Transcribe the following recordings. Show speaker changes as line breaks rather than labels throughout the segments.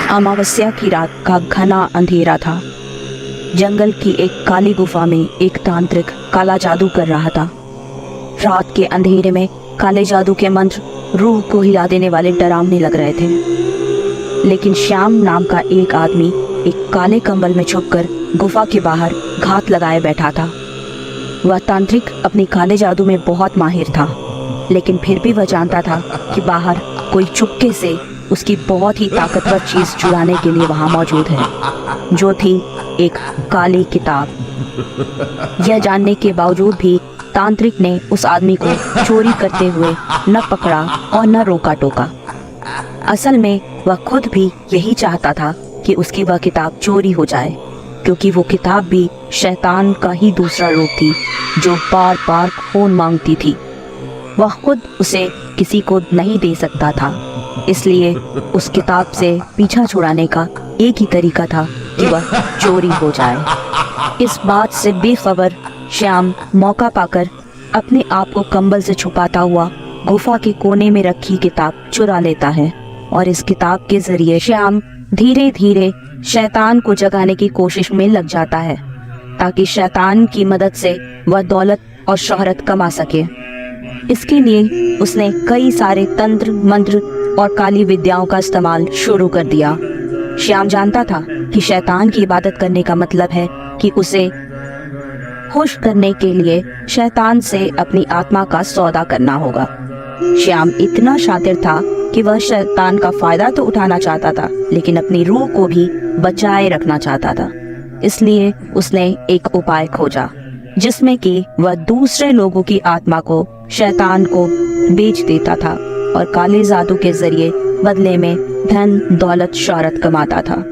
अमावस्या की रात का घना अंधेरा था। जंगल की एक काली गुफा में एक तांत्रिक काला जादू कर रहा था। रात के अंधेरे में काले जादू के मंत्र रूह को हिला देने वाले डरावने लग रहे थे। लेकिन श्याम नाम का एक आदमी एक काले कंबल में छुपकर गुफा के बाहर घात लगाए बैठा था। वह तांत्रिक अपने काले जादू में बहुत माहिर था, लेकिन फिर भी वह जानता था कि बाहर कोई चुपके से उसकी बहुत ही ताकतवर चीज चुराने के लिए वहां मौजूद है, जो थी एक काली किताब। यह जानने के बावजूद भी तांत्रिक ने उस आदमी को चोरी करते हुए न पकड़ा और न रोका टोका। असल में वह खुद भी यही चाहता था कि उसकी वह किताब चोरी हो जाए, क्योंकि वो किताब भी शैतान का ही दूसरा रूप थी, जो बार बार खून मांगती थी। वह खुद उसे किसी को नहीं दे सकता था, इसलिए उस किताब से पीछा छुड़ाने का एक ही तरीका था कि वह चोरी हो जाए। इस बात से बेखबर श्याम मौका पाकर अपने आप को कंबल से छुपाता हुआ गुफा के कोने में रखी किताब चुरा लेता है, और इस किताब के जरिए श्याम धीरे धीरे शैतान को जगाने की कोशिश में लग जाता है, ताकि शैतान की मदद से वह दौलत और शोहरत कमा सके। इसके लिए उसने कई सारे तंत्र मंत्र और काली विद्याओं का इस्तेमाल शुरू कर दिया। श्याम जानता था कि शैतान की इबादत करने का मतलब है कि उसे खुश करने के लिए शैतान से अपनी आत्मा का सौदा करना होगा। श्याम इतना शातिर था कि वह शैतान का फायदा तो उठाना चाहता था, लेकिन अपनी रूह को भी बचाए रखना चाहता था। इसलिए उसने एक उपाय खोजा, जिसमें कि वह दूसरे लोगों की आत्मा को शैतान को बेच देता था और काले जादू के जरिए बदले में धन दौलत शोहरत कमाता था।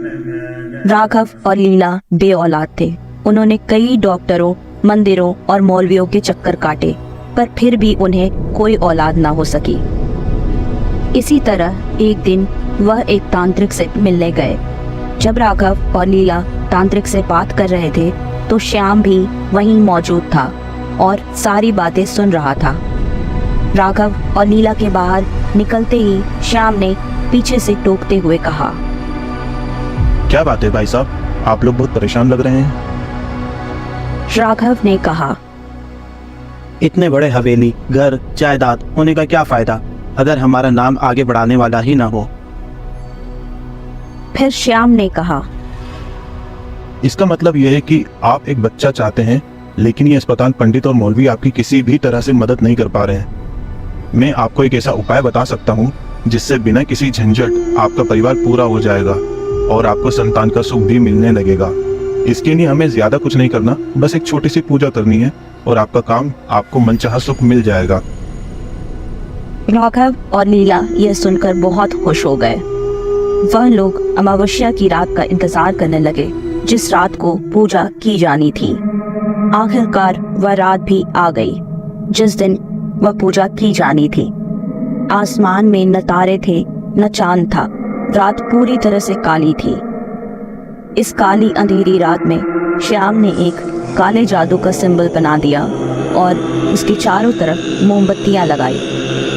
राघव और लीला बे औलाद थे। उन्होंने कई डॉक्टरों, मंदिरों और मौलवियों के चक्कर काटे, पर फिर भी उन्हें कोई औलाद ना हो सकी। इसी तरह एक दिन वह एक तांत्रिक से मिलने गए। जब राघव और लीला तांत्रिक से बात कर रहे थे, तो श्याम भी वहीं मौजूद था और सारी बातें सुन रहा था। राघव और लीला के बाहर निकलते ही श्याम ने पीछे से टोकते हुए कहा,
क्या बात है भाई साहब, आप लोग बहुत परेशान लग रहे हैं।
राघव ने कहा,
इतने बड़े हवेली, घर, जायदाद होने का क्या फायदा अगर हमारा नाम आगे बढ़ाने वाला ही ना हो।
फिर श्याम ने कहा,
इसका मतलब यह है कि आप एक बच्चा चाहते हैं, लेकिन ये अस्पताल, पंडित और मौलवी आपकी किसी भी तरह से मदद नहीं कर पा रहे हैं। मैं आपको एक ऐसा उपाय बता सकता हूँ जिससे बिना किसी झंझट आपका परिवार पूरा हो जाएगा और आपको संतान का सुख भी मिलने लगेगा। इसके लिए हमें ज्यादा कुछ नहीं करना, बस एक छोटी सी पूजा करनी है और आपका काम, आपको मनचाहा सुख मिल जाएगा।
राघव और लीला यह सुनकर बहुत खुश हो गए। वह लोग अमावस्या की रात का इंतजार करने लगे, जिस रात को पूजा की जानी थी। आखिरकार वह रात भी आ गई जिस दिन वह पूजा की जानी थी। आसमान में न तारे थे न चांद था। रात पूरी तरह से काली थी। इस काली अंधेरी रात में श्याम ने एक काले जादू का सिंबल बना दिया और उसके चारों तरफ मोमबत्तियां लगाई।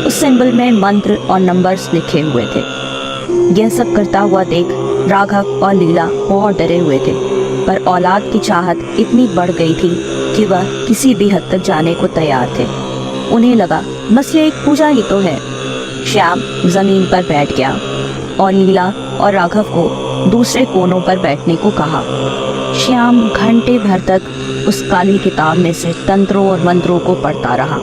उस सिंबल में मंत्र और नंबर्स लिखे हुए थे। यह सब करता हुआ देख राघव और लीला बहुत डरे हुए थे, पर औलाद की चाहत इतनी बढ़ गई थी कि वह किसी भी हद तक जाने को तैयार थे। उन्हें लगा बस ये एक पूजा ही तो है। श्याम जमीन पर बैठ गया और लीला और राघव को दूसरे कोनों पर बैठने को कहा। श्याम घंटे भर तक उस काली किताब में से तंत्रों और मंत्रों को पढ़ता रहा।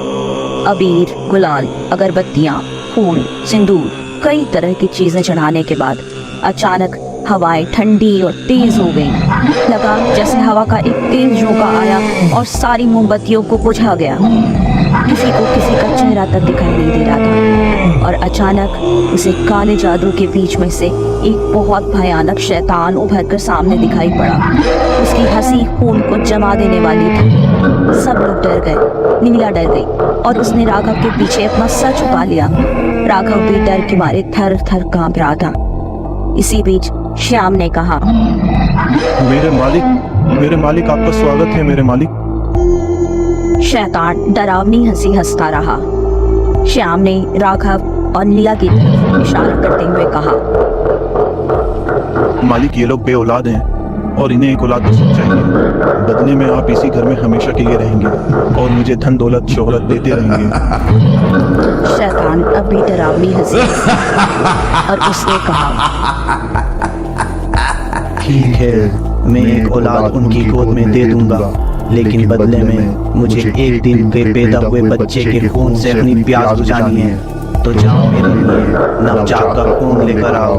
अबीर, गुलाल, अगरबत्तियां, फूल, सिंदूर, कई तरह की चीजें चढ़ाने के बाद अचानक हवाएं ठंडी और तेज हो गईं। लगा जैसे हवा का एक तेज झोंका आया और सारी मोमबत्तियों को बुझा गया। किसी को किसी का चेहरा तक दिखाई नहीं दे रहा था, और अचानक उसे काले जादू के बीच में से एक बहुत भयानक शैतान उभर कर सामने दिखाई पड़ा। उसकी हंसी खून को जमा देने वाली थी। सब लोग डर गए। लीला डर गई और उसने राघव के पीछे अपना सर छुपा लिया। राघव भी डर के मारे थर थर कांप रहा था। इसी बीच श्याम ने कहा,
मेरे मालिक आपका स्वागत है मेरे मालिक।
शैतान डरावनी हंसी हंसता रहा। श्याम ने राघव और लीला की तरफ इशारा करते हुए कहा,
मालिक ये लोग बेऔलाद हैं और इन्हें एक औलाद तो चाहिए। बदले में आप इसी घर में हमेशा के लिए रहेंगे और मुझे धन दौलत शोहरत देते रहेंगे।
शैतान अभी डरावनी हंसी और उसने कहा,
ठीक है, मैं एक औलाद उनकी गोद में दे दूंगा, लेकिन बदले में मुझे एक दिन के पैदा हुए बच्चे के खून से अपनी प्यास बुझानी है। तो जाओ मेरे लिए नवजात का खून लेकर आओ।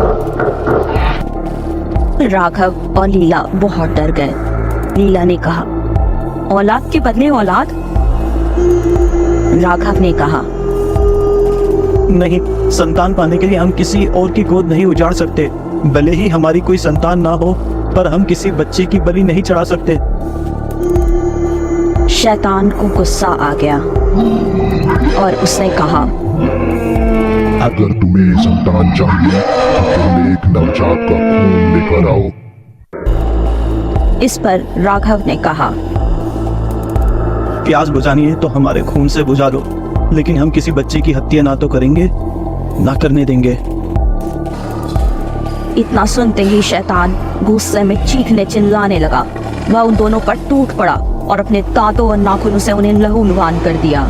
राघव और लीला बहुत डर गए। लीला ने कहा, औलाद के बदले औलाद? राघव ने कहा,
नहीं, संतान पाने के लिए हम किसी और की गोद नहीं उजाड़ सकते। भले ही हमारी कोई संतान ना हो, पर हम किसी बच्चे की बलि नहीं चढ़ा सकते।
शैतान को गुस्सा आ गया और उसने कहा,
अगर तुम्हें संतान चाहिए तो तुम एक नवजात का खून लेकर आओ।
इस पर राघव ने कहा,
प्यास बुझानी है तो हमारे खून से बुझा दो, लेकिन हम किसी बच्चे की हत्या ना तो करेंगे ना करने देंगे।
इतना सुनते ही शैतान गुस्से में चीखने चिल्लाने लगा। वह उन दोनों पर टूट पड़ा और अपने दांतों और नाखूनों से उन्हें लहूलुहान कर दिया।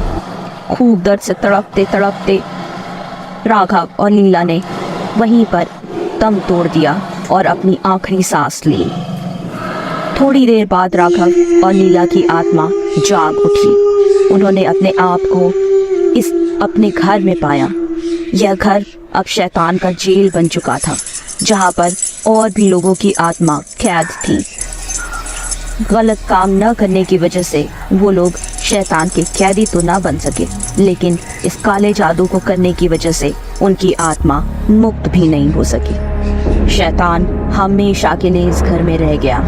खूब दर्द से तड़पते तड़पते राघव और लीला ने वहीं पर दम तोड़ दिया और अपनी आखिरी सांस ली। थोड़ी देर बाद राघव और लीला की आत्मा जाग उठी। उन्होंने अपने आप को इस अपने घर में पाया। यह घर अब शैतान का जेल बन चुका था, जहां पर और भी लोगों की आत्मा कैद थी। गलत काम न करने की वजह से वो लोग शैतान के कैदी तो ना बन सके, लेकिन इस काले जादू को करने की वजह से उनकी आत्मा मुक्त भी नहीं हो सकी। शैतान हमेशा के लिए इस घर में रह गया।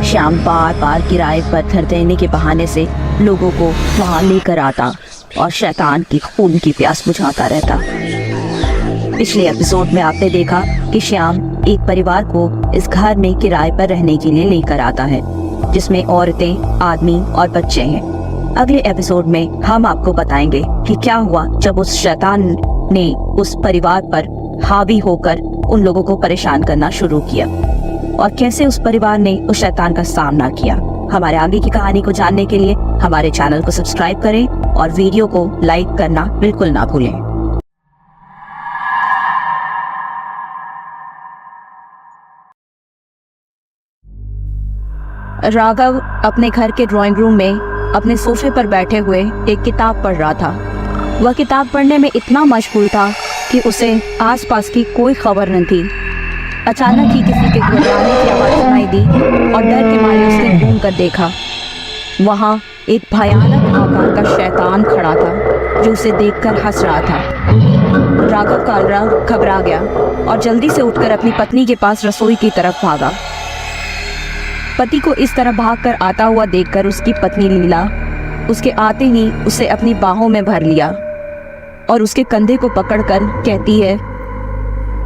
श्याम बार बार किराए पर घर देने के बहाने से लोगों को वहाँ लेकर आता और शैतान की खून की प्यास बुझाता रहता। पिछले एपिसोड में आपने देखा कि श्याम एक परिवार को इस घर में किराए पर रहने के लिए लेकर आता है, जिसमें औरतें, आदमी और बच्चे हैं। अगले एपिसोड में हम आपको बताएंगे कि क्या हुआ जब उस शैतान ने उस परिवार पर हावी होकर उन लोगों को परेशान करना शुरू किया और कैसे उस परिवार ने उस शैतान का सामना किया। हमारे आगे की कहानी को जानने के लिए हमारे चैनल को सब्सक्राइब करें और वीडियो को लाइक करना बिल्कुल ना भूलें। राघव अपने घर के ड्राइंग रूम में अपने सोफे पर बैठे हुए एक किताब पढ़ रहा था। वह किताब पढ़ने में इतना मशगूल था कि उसे आसपास की कोई खबर न थी। अचानक ही किसी के घबराने की आवाज़ सुनाई दी और डर के मारे उसने घूम कर देखा। वहाँ एक भयानक आकार का शैतान खड़ा था जो उसे देखकर हंस रहा था। राघव कालरा घबरा गया और जल्दी से उठकर अपनी पत्नी के पास रसोई की तरफ भागा। पति को इस तरह भागकर आता हुआ देखकर उसकी पत्नी लीला उसके आते ही उसे अपनी बाहों में भर लिया और उसके कंधे को पकड़कर कहती है,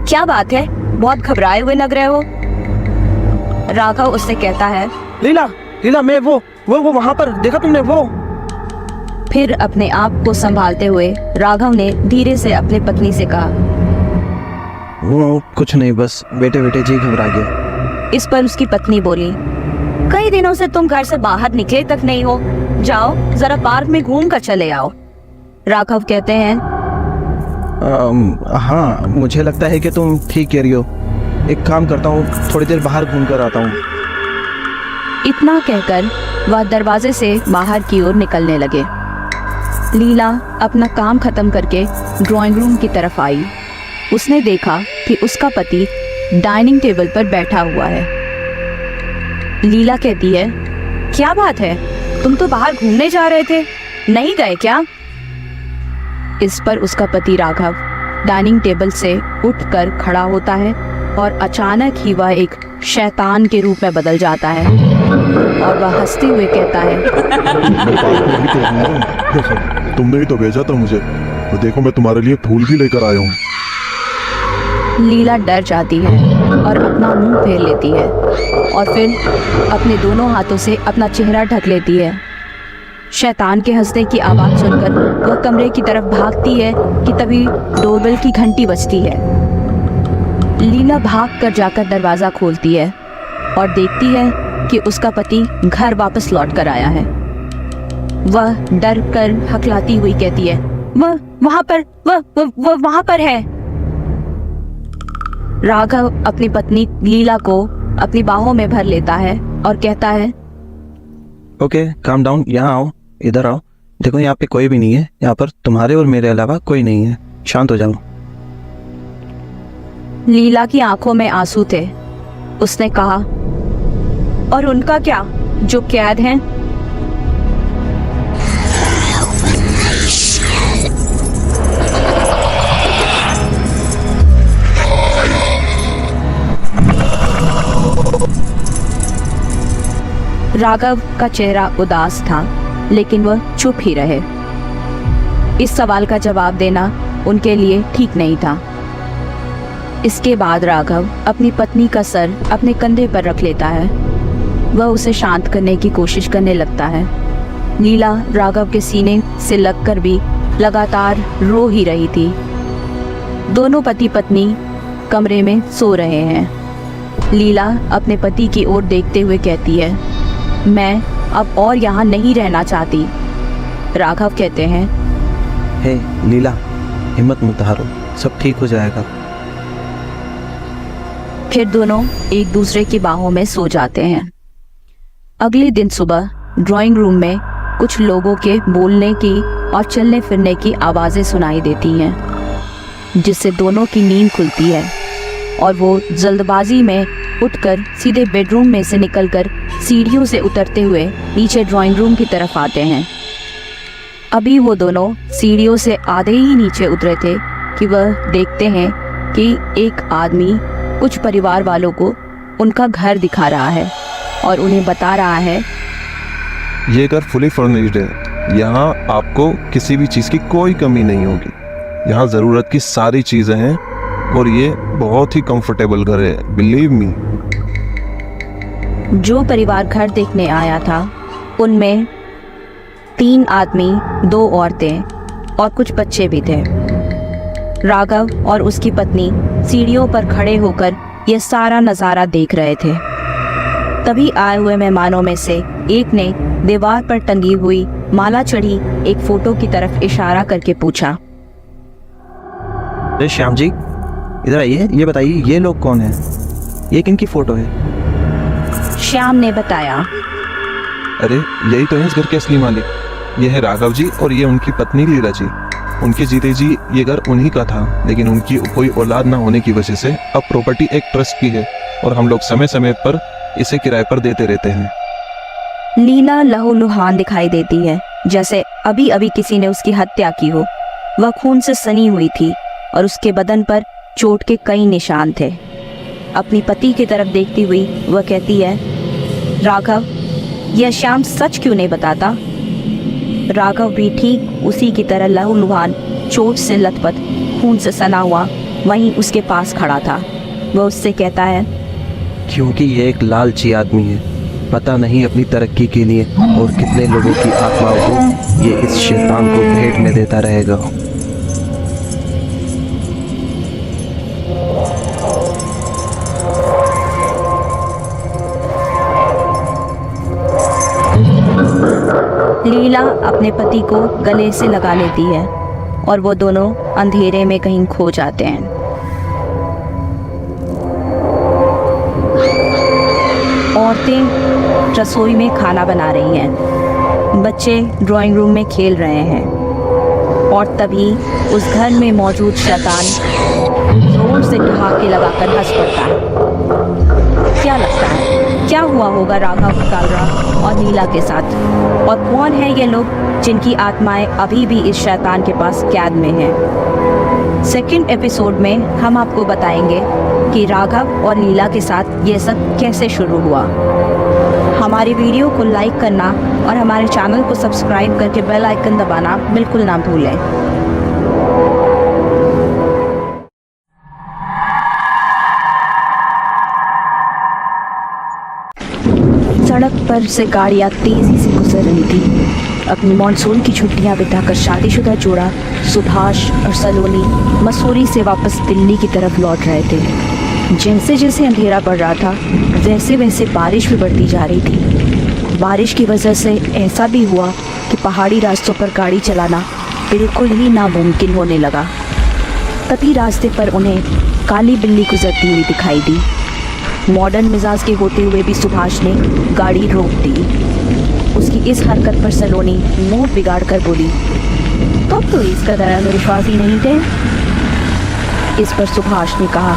क्या बात है, बहुत घबराए हुए लग रहे हो। राघव उससे कहता है,
लीला, लीला, मैं वो वहाँ पर देखा तुमने वो।
फिर अपने आप को संभालते हुए राघव ने धीरे से अपने पत्नी से कहा,
वो कुछ नहीं, बस बेटे बेटे जी घबरा गया।
इस पर उसकी पत्नी बोली, कई दिनों से तुम घर से बाहर निकले तक नहीं हो, जाओ जरा पार्क में घूम कर चले आओ। राघव कहते हैं,
हाँ, मुझे लगता है कि तुम ठीक कह रही हो। एक काम करता हूँ, थोड़ी देर बाहर घूम कर आता हूँ।
इतना कहकर वह दरवाजे से बाहर की ओर निकलने लगे। लीला अपना काम खत्म करके ड्राइंग रूम की तरफ आई। उसने देखा कि उसका पति डाइनिंग टेबल पर बैठा हुआ है। लीला कहती है, क्या बात है, तुम तो बाहर घूमने जा रहे थे, नहीं गए क्या? इस पर उसका पति राघव डाइनिंग टेबल से उठकर खड़ा होता है और अचानक ही वह एक शैतान के रूप में बदल जाता है और वह हंसते हुए कहता है,
तुमने ही तो भेजा था मुझे, तो देखो मैं तुम्हारे लिए फूल भी लेकर आया हूँ।
लीला डर जाती है और अपना मुंह फेर लेती है और फिर अपने दोनों हाथों से अपना चेहरा ढक लेती है। शैतान के हंसने की आवाज़ सुनकर वह कमरे की तरफ भागती है कि तभी डोरबेल की घंटी बजती है। लीला भागकर जाकर दरवाजा खोलती है और देखती है कि उसका पति घर वापस लौट कर आया है। वह डर कर हकलाती हुई कहती है, वह वहां पर है। राघव अपनी पत्नी लीला को अपनी बाहों में भर लेता है और कहता है,
ओके काम डाउन, यहाँ आओ, इधर आओ। देखो यहाँ पे कोई भी नहीं है, यहाँ पर तुम्हारे और मेरे अलावा कोई नहीं है, शांत हो जाओ।
लीला की आंखों में आंसू थे। उसने कहा, और उनका क्या जो कैद हैं? राघव का चेहरा उदास था, लेकिन वह चुप ही रहे। इस सवाल का जवाब देना उनके लिए ठीक नहीं था। इसके बाद राघव अपनी पत्नी का सर अपने कंधे पर रख लेता है। वह उसे शांत करने की कोशिश करने लगता है। लीला राघव के सीने से लगकर भी लगातार रो ही रही थी। दोनों पति पत्नी कमरे में सो रहे हैं। लीला अपने पति की ओर देखते हुए कहती है, मैं अब और यहाँ नहीं रहना चाहती। राघव कहते हैं,
हे लीला, हिम्मत मत हारो, सब ठीक हो जाएगा।
फिर दोनों एक दूसरे की बाहों में सो जाते हैं। अगले दिन सुबह ड्राइंग रूम में कुछ लोगों के बोलने की और चलने फिरने की आवाज़ें सुनाई देती हैं, जिससे दोनों की नींद खुलती है और वो जल्दबाजी में उठकर सीधे बेडरूम में से निकलकर सीढ़ियों से उतरते हुए नीचे ड्राइंग रूम की तरफ आते हैं। अभी वो दोनों सीढ़ियों से आधे ही नीचे उतरे थे कि वह देखते हैं कि एक आदमी कुछ परिवार वालों को उनका घर दिखा रहा है और उन्हें बता रहा है,
ये घर फुली फर्निश्ड है, यहाँ आपको किसी भी चीज़ की कोई कमी नहीं होगी। यहाँ ज़रूरत की सारी चीज़ें हैं और ये बहुत ही कंफर्टेबल घर है, बिलीव मी।
जो परिवार घर देखने आया था उनमें 3 आदमी, 2 औरतें और कुछ बच्चे भी थे। राघव और उसकी पत्नी सीढ़ियों पर खड़े होकर यह सारा नज़ारा देख रहे थे। तभी आए हुए मेहमानों में से एक ने दीवार पर टंगी हुई माला चढ़ी एक फोटो की तरफ इशारा करके पूछा,
अरे श्याम जी, इधर आइए, ये बताइए ये लोग कौन हैं? ये किनकी फोटो है?
श्याम ने बताया,
अरे यही तो है इस घर के असली मालिक। ये है राघव जी और ये उनकी पत्नी लीला जी। उनके जीते जी ये घर उन्हीं का था, लेकिन उनकी कोई औलाद ना होने की वजह से अब प्रॉपर्टी एक ट्रस्ट की है और हम लोग समय समय पर इसे किराए पर देते रहते हैं।
लीला लहूलुहान दिखाई देती है, जैसे अभी अभी किसी ने उसकी हत्या की हो। वह खून से सनी हुई थी और उसके बदन पर चोट के कई निशान थे। अपनी पति की तरफ देखती हुई वह कहती है, राघव, यह श्याम सच क्यों नहीं बताता? राघव भी ठीक उसी की तरह लहूलुहान, चोट से लथपथ, खून से सना हुआ वहीं उसके पास खड़ा था। वह उससे कहता है,
क्योंकि ये एक लालची आदमी है, पता नहीं अपनी तरक्की के लिए और कितने लोगों की आत्माओं को ये इस शैतान को भेंट में देता रहेगा।
लीला अपने पति को गले से लगा लेती है और वो दोनों अंधेरे में कहीं खो जाते हैं। औरतें रसोई में खाना बना रही हैं, बच्चे ड्राइंग रूम में खेल रहे हैं और तभी उस घर में मौजूद शैतान जोर से ठहाके लगाकर हंस पड़ता है। क्या लगता है क्या हुआ होगा राघव कालरा और नीला के साथ? और कौन है ये लोग जिनकी आत्माएं अभी भी इस शैतान के पास कैद में हैं? सेकंड एपिसोड में हम आपको बताएंगे कि राघव और नीला के साथ ये सब कैसे शुरू हुआ। हमारी वीडियो को लाइक करना और हमारे चैनल को सब्सक्राइब करके बेल आइकन दबाना बिल्कुल ना भूलें। सड़क पर से गाड़ियाँ तेजी से गुजर रही थी। अपनी मानसून की छुट्टियां बिताकर शादीशुदा जोड़ा सुभाष और सलोनी मसूरी से वापस दिल्ली की तरफ लौट रहे थे। जैसे जैसे अंधेरा बढ़ रहा था वैसे वैसे बारिश भी बढ़ती जा रही थी। बारिश की वजह से ऐसा भी हुआ कि पहाड़ी रास्तों पर गाड़ी चलाना बिल्कुल ही नामुमकिन होने लगा। तभी रास्ते पर उन्हें काली बिल्ली गुजरती हुई दिखाई दी। मॉडर्न मिजाज के होते हुए भी सुभाष ने गाड़ी रोक दी। उसकी इस हरकत पर सलोनी मुंह बिगाड़ कर बोली, तब तो इसका विश्वास ही नहीं थे। इस पर सुभाष ने कहा,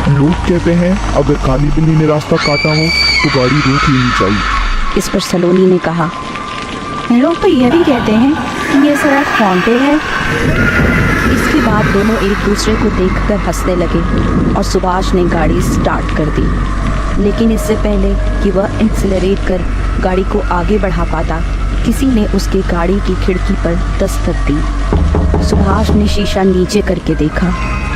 लोग कहते हैं अगर काली बिल्ली ने रास्ता काटा हो तो गाड़ी रोक लेनी चाहिए।
इस पर सलोनी ने कहा, लोग तो यह भी कहते हैं कि ये सड़क हॉन्टेड है। इसके बाद दोनों एक दूसरे को देखकर हंसने लगे और सुभाष ने गाड़ी स्टार्ट कर दी। लेकिन इससे पहले कि वह एक्सेलरेट कर गाड़ी को आगे बढ़ा पाता, किसी ने उसके गाड़ी की खिड़की पर दस्तक दी। सुभाष ने शीशा नीचे करके देखा।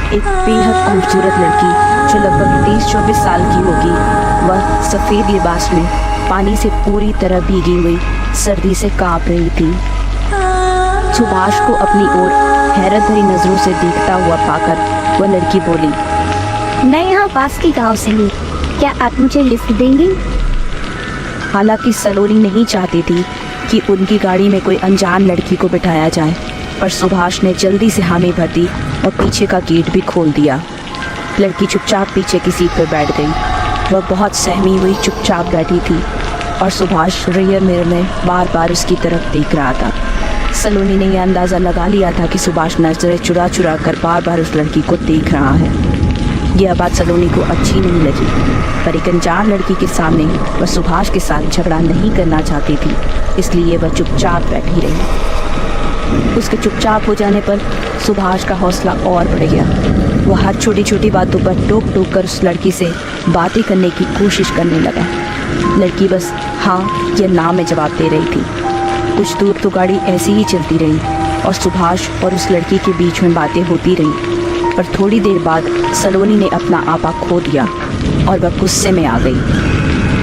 एक बेहद खूबसूरत लड़की जो लगभग 23-24 साल की होगी, वह सफ़ेद लिबास में पानी से पूरी तरह भीगी हुई सर्दी से कांप रही थी। सुभाष को अपनी ओर हैरत भरी नजरों से देखता हुआ पाकर वह लड़की बोली,
मैं यहाँ पास के गांव से हूँ, क्या आप मुझे लिफ्ट देंगे?
हालांकि सलोनी नहीं चाहती थी कि उनकी गाड़ी में कोई अनजान लड़की को बिठाया जाए, पर सुभाष ने जल्दी से हामी भर दी और पीछे का गेट भी खोल दिया। लड़की चुपचाप पीछे की सीट पर बैठ गई। वह बहुत सहमी हुई चुपचाप बैठी थी और सुभाष रियर मिरर में बार बार उसकी तरफ देख रहा था। सलोनी ने यह अंदाज़ा लगा लिया था कि सुभाष नजरें चुरा चुरा कर बार बार उस लड़की को देख रहा है। यह बात सलोनी को अच्छी नहीं लगी, पर एक अनजान लड़की के सामने वह सुभाष के साथ झगड़ा नहीं करना चाहती थी, इसलिए वह चुपचाप बैठी रही। उसके चुपचाप हो जाने पर सुभाष का हौसला और बढ़ गया। वह हर छोटी छोटी बातों पर टोक टोक कर उस लड़की से बातें करने की कोशिश करने लगा। लड़की बस हाँ या ना में जवाब दे रही थी। कुछ दूर तो गाड़ी ऐसी ही चलती रही और सुभाष और उस लड़की के बीच में बातें होती रहीं। पर थोड़ी देर बाद सलोनी ने अपना आपा खो दिया और वह गुस्से में आ गई।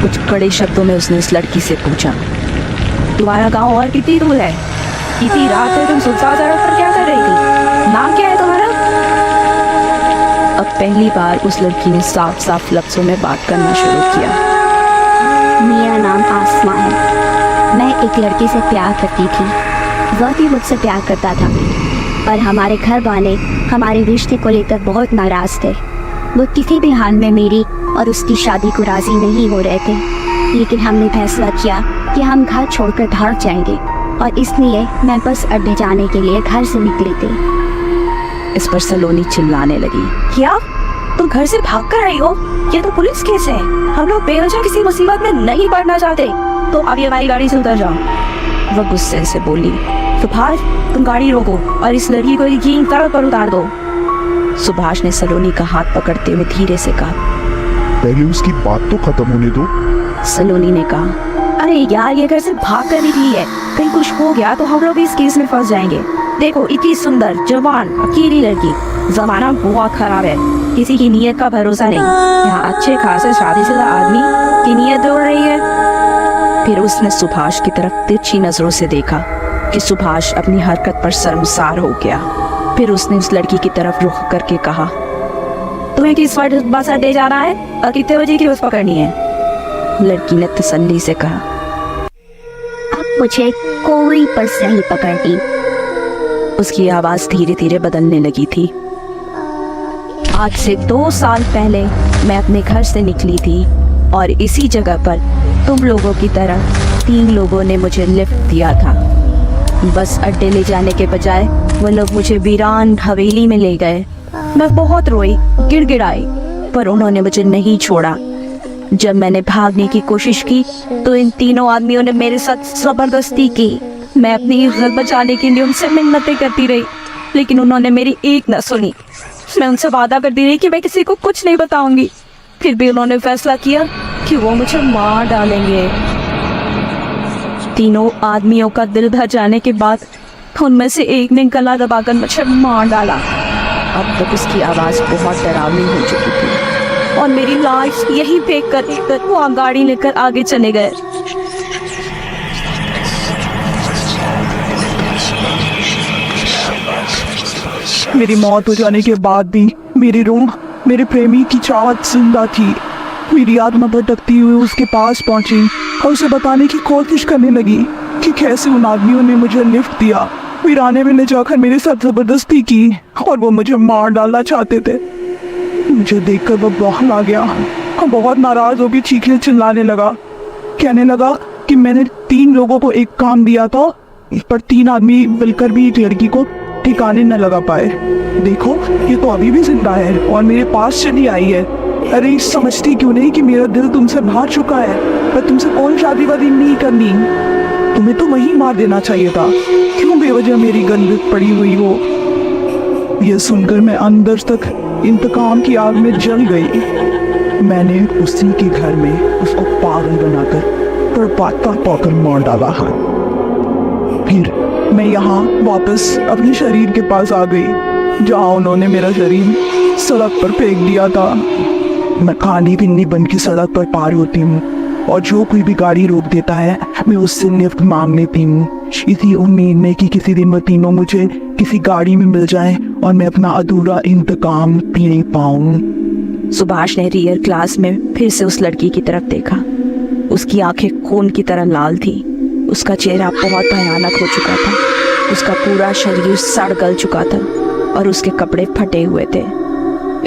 कुछ कड़े शब्दों में उसने उस लड़की से पूछा, तुम्हारा गांव और कितनी दूर है? इतनी रात में तुम सुनसान सड़क पर क्या कर रही थी? नाम क्या है तुम्हारा? अब पहली बार उस लड़की ने साफ साफ लफ्जों में बात करना शुरू किया।
मेरा नाम आसमा है। मैं एक लड़के से प्यार करती थी, वह भी मुझसे प्यार करता था, पर हमारे घर वाले हमारे रिश्ते को लेकर बहुत नाराज थे। वो किसी भी हाल में मेरी और उसकी शादी को राजी नहीं हो रहे थे। लेकिन हमने फैसला किया कि हम घर छोड़कर भाग जाएंगे और इसलिए मैं बस अड्डे जाने के लिए घर से निकली थी।
इस पर सलोनी चिल्लाने लगी, क्या तुम घर से भाग कर आई हो? ये तो पुलिस केस है। हम लोग बेवजह किसी मुसीबत में नहीं पड़ना चाहते, तो अब ये हमारी गाड़ी से उतर जाओ। वह गुस्से से बोली, सुभाष तुम गाड़ी रोको और इस लड़की को यकीन सड़क पर उतार दो। सुभाष ने सलोनी का हाथ पकड़ते हुए धीरे से कहा,
पहले उसकी बात तो खत्म होने दो।
सलोनी ने कहा, अरे यार ये घर से भाग कर निकली है, कहीं कुछ हो गया तो हम लोग भी इस केस में फंस जाएंगे। देखो इतनी सुंदर जवान अकेली लड़की, जमाना बहुत खराब है, किसी की नीयत का भरोसा नहीं। यहाँ अच्छे खासे शादीशुदा आदमी की नीयत दौड़ रही है। फिर उसने सुभाष की तरफ तिरछी नजरों से देखा कि सुभाष अपनी हरकत पर शर्मसार हो गया। फिर उसने उस लड़की की तरफ रुख करके कहा, तुम्हें किस वक्त बस अड्डे जाना है और कितने बजे की बस पकड़नी है? लड़की ने तसल्ली से कहा,
अब मुझे कोई बस नहीं पकड़ती।
उसकी आवाज धीरे धीरे बदलने लगी थी। आज से 2 साल पहले मैं अपने घर से निकली थी और इसी जगह पर तुम लोगों की तरह 3 लोगों ने मुझे लिफ्ट दिया था। बस अड्डे ले जाने के बजाय वो लोग मुझे वीरान हवेली में ले गए। मैं बहुत रोई, गिड़गिड़ाई, पर उन्होंने मुझे नहीं छोड़ा। जब मैंने भागने की कोशिश की तो इन तीनों आदमियों ने मेरे साथ जबरदस्ती की। मैं अपनी इज्जत बचाने के लिए उनसे मिन्नतें करती रही, लेकिन उन्होंने मेरी एक न सुनी। मैं उनसे वादा करती रही कि मैं किसी को कुछ नहीं बताऊंगी। फिर भी उन्होंने फैसला किया कि वो मुझे मार डालेंगे। तीनों आदमियों का दिल भर जाने के बाद उनमें से एक ने गला दबाकर मुझे मार डाला। अब तक उसकी आवाज़ बहुत डरावनी हो चुकी थी और मेरी लाश यही फेंक कर वो गाड़ी लेकर आगे चले गए।
मेरी मौत हो जाने के बाद भी मेरी रूह मेरे प्रेमी की चाहत जिंदा थी। मेरी आत्मा भटकती हुई उसके पास पहुंची और उसे बताने की कोशिश करने लगी कि कैसे उन आदमियों ने मुझे लिफ्ट दिया, वीराने में ले जाकर मेरे साथ जबरदस्ती की और वो मुझे मार डालना चाहते थे। मुझे देखकर वो बौखला गया और बहुत नाराज होकर चीखने चिल्लाने लगा। कहने लगा कि मैंने 3 लोगों को एक काम दिया था, पर 3 आदमी मिलकर भी एक लड़की को ठिकाने न लगा पाए। देखो, ये तो अभी भी जिंदा है और मेरे पास चली आई है। अरे समझती क्यों नहीं कि मेरा दिल तुमसे भाग चुका है, पर तुमसे कोई शादी वादी नहीं करनी। तुम्हें तो वही मार देना चाहिए था, क्यों बेवजह मेरी गंद पड़ी हुई हो। यह सुनकर मैं अंदर तक इंतकाम की आग में जल गई। मैंने उसी के घर में उसको पागल बनाकर तड़पाता पाकर मार डाला। फिर मैं यहाँ वापस अपने शरीर के पास आ गई, जहाँ उन्होंने मेरा शरीर सड़क पर फेंक दिया था। मैं खाली बिन्नी बन के सड़क पर पार होती हूँ और जो कोई भी गाड़ी रोक देता है मैं उससे लिफ्ट मांग लेती हूँ, इसी उम्मीद में कि किसी दिन वो तीनों मुझे किसी गाड़ी में मिल जाएं और मैं अपना अधूरा इंतकाम पी पाऊँ।
सुभाष ने रियर ग्लास में फिर से उस लड़की की तरफ देखा। उसकी आंखें खून की तरह लाल थी। उसका चेहरा बहुत भयानक हो चुका था। उसका पूरा शरीर सड़ गल चुका था और उसके कपड़े फटे हुए थे।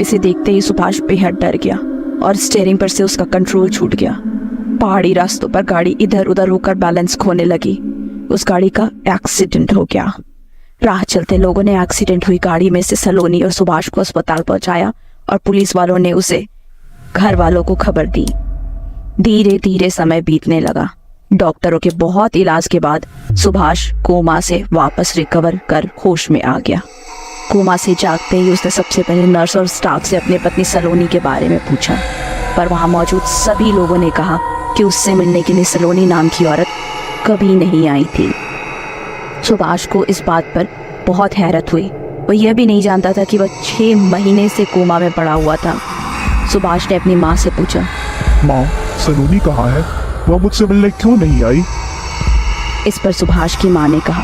इसे देखते ही सुभाष बेहद डर गया और स्टीयरिंग पर से उसका कंट्रोल छूट गया। पहाड़ी रास्तों पर गाड़ी इधर उधर होकर बैलेंस खोने लगी। उस गाड़ी का एक्सीडेंट हो गया। राह चलते लोगों ने एक्सीडेंट हुई गाड़ी में से सलोनी और सुभाष को अस्पताल पहुंचाया और पुलिस वालों ने उसे घर वालों को खबर दी। धीरे धीरे समय बीतने लगा। डॉक्टरों के बहुत इलाज के बाद सुभाष कोमा से वापस रिकवर कर होश में आ गया। कोमा से जागते ही उसने सबसे पहले नर्स और स्टाफ से अपनी पत्नी सलोनी के बारे में पूछा, पर वहां मौजूद सभी लोगों ने कहा कि उससे मिलने के लिए सलोनी नाम की औरत कभी नहीं आई थी। सुभाष को इस बात पर बहुत हैरत हुई। वो यह भी नहीं जानता था कि वह 6 महीने से कोमा में पड़ा हुआ था। सुभाष ने अपनी माँ से पूछा,
माँ, सलोनी कहाँ है? वह मुझसे मिलने क्यों नहीं आई?
इस पर सुभाष की माँ ने कहा,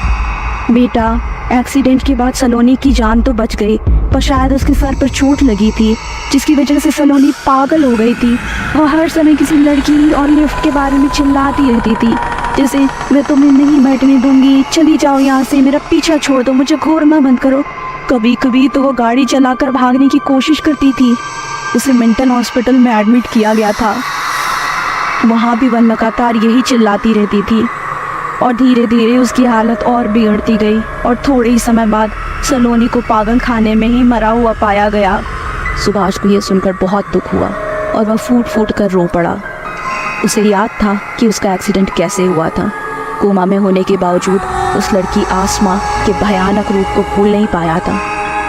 बेटा, एक्सीडेंट के बाद सलोनी की जान तो बच गई, पर शायद उसके सर पर चोट लगी थी, जिसकी वजह से सलोनी पागल हो गई थी। वह हर समय किसी लड़की और लिफ्ट के बारे में चिल्लाती रहती थी, जैसे मैं तुम्हें नहीं बैठने दूंगी, चली जाओ यहाँ से, मेरा पीछा छोड़ दो, मुझे घूरना बंद करो। कभी कभी तो वो गाड़ी चलाकर भागने की कोशिश करती थी। उसे मेंटल हॉस्पिटल में एडमिट किया गया था। वहाँ भी वह लगातार यही चिल्लाती रहती थी और धीरे धीरे उसकी हालत और बिगड़ती गई और थोड़े ही समय बाद सलोनी को पागल खाने में ही मरा हुआ पाया गया। सुभाष को यह सुनकर बहुत दुख हुआ और वह फूट फूट कर रो पड़ा। उसे याद था कि उसका एक्सीडेंट कैसे हुआ था। कोमा में होने के बावजूद उस लड़की आसमा के भयानक रूप को भूल नहीं पाया था।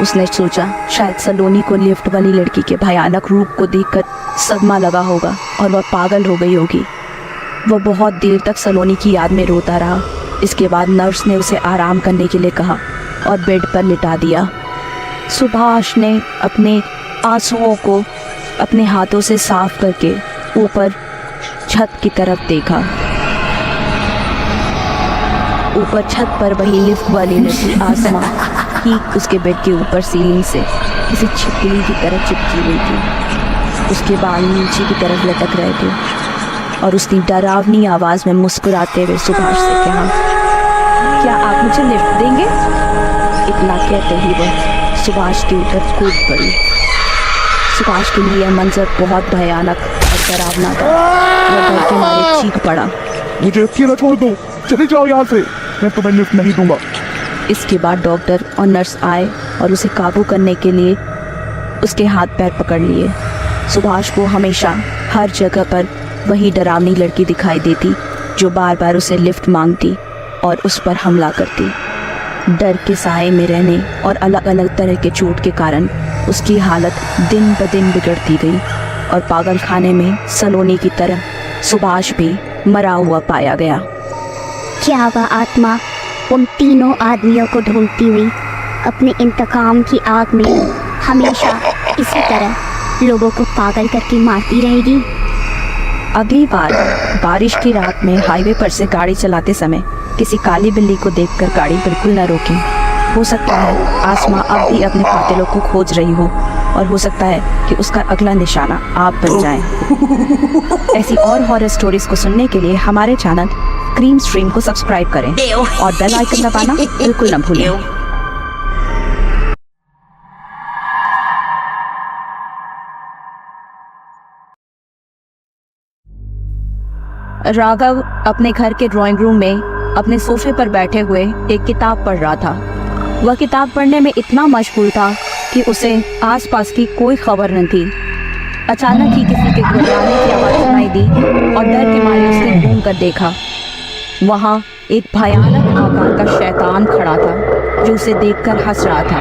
उसने सोचा शायद सलोनी को लिफ्ट वाली लड़की के भयानक रूप को देखकर सदमा लगा होगा और वह पागल हो गई होगी। वह बहुत देर तक सलोनी की याद में रोता रहा। इसके बाद नर्स ने उसे आराम करने के लिए कहा और बेड पर लिटा दिया। सुभाष ने अपने आंसुओं को अपने हाथों से साफ करके ऊपर छत की तरफ देखा। ऊपर छत पर वही लिफ्ट वाली लड़की आसमा ही उसके बेड के ऊपर सीलिंग से किसी छिपकली की तरह चिपकी हुई थी। उसके बाल नीचे की तरफ लटक रहे थे और उसने डरावनी आवाज में मुस्कुराते हुए सुभाष से कहा, क्या आप मुझे लिफ्ट देंगे? इतना कहते ही वह सुभाष के ऊपर कूद पड़ी। सुभाष के लिए यह मंजर बहुत भयानक और डरावना था। वह डर के मारे चीख पड़ा,
मुझे अकेला छोड़ दो, चले जाओ यहाँ से, मैं तुम्हें लिफ्ट नहीं दूंगा।
इसके बाद डॉक्टर और नर्स आए और उसे काबू करने के लिए उसके हाथ पैर पकड़ लिए। सुभाष को हमेशा हर जगह पर वही डरावनी लड़की दिखाई देती जो बार बार उसे लिफ्ट मांगती और उस पर हमला करती। डर के साए में रहने और अलग अलग तरह के चोट के कारण उसकी हालत दिन ब दिन बिगड़ती गई और पागल खाने में सलोनी की तरह सुभाष भी मरा हुआ पाया गया।
क्या वह आत्मा उन तीनों आदमियों को ढूंढती हुई अपने इंतकाम की आग में हमेशा इसी तरह लोगों को पागल करके मारती रहेगी?
अगली बार बारिश की रात में हाईवे पर से गाड़ी चलाते समय किसी काली बिल्ली को देखकर गाड़ी बिल्कुल न रोकें। हो सकता है आसमा अब भी अपने कातिलों को खोज रही हो। और हो सकता है कि उसका अगला निशाना आप बन जाएं। ऐसी और हॉरर स्टोरीज को सुनने के लिए हमारे चैनल क्रीम स्ट्रीम को सब्सक्राइब करें और बेल आइकन दबाना बिल्कुल न भूलें। राघव अपने घर के ड्राइंग रूम में अपने सोफे पर बैठे हुए एक किताब पढ़ रहा था। वह किताब पढ़ने में इतना मशगूल था कि उसे आसपास की कोई खबर न थी। अचानक ही किसी के गुर्राने की आवाज़ सुनाई दी और डर के मारे उसने घूम कर देखा। वहाँ एक भयानक आकार का शैतान खड़ा था जो उसे देखकर हंस रहा था।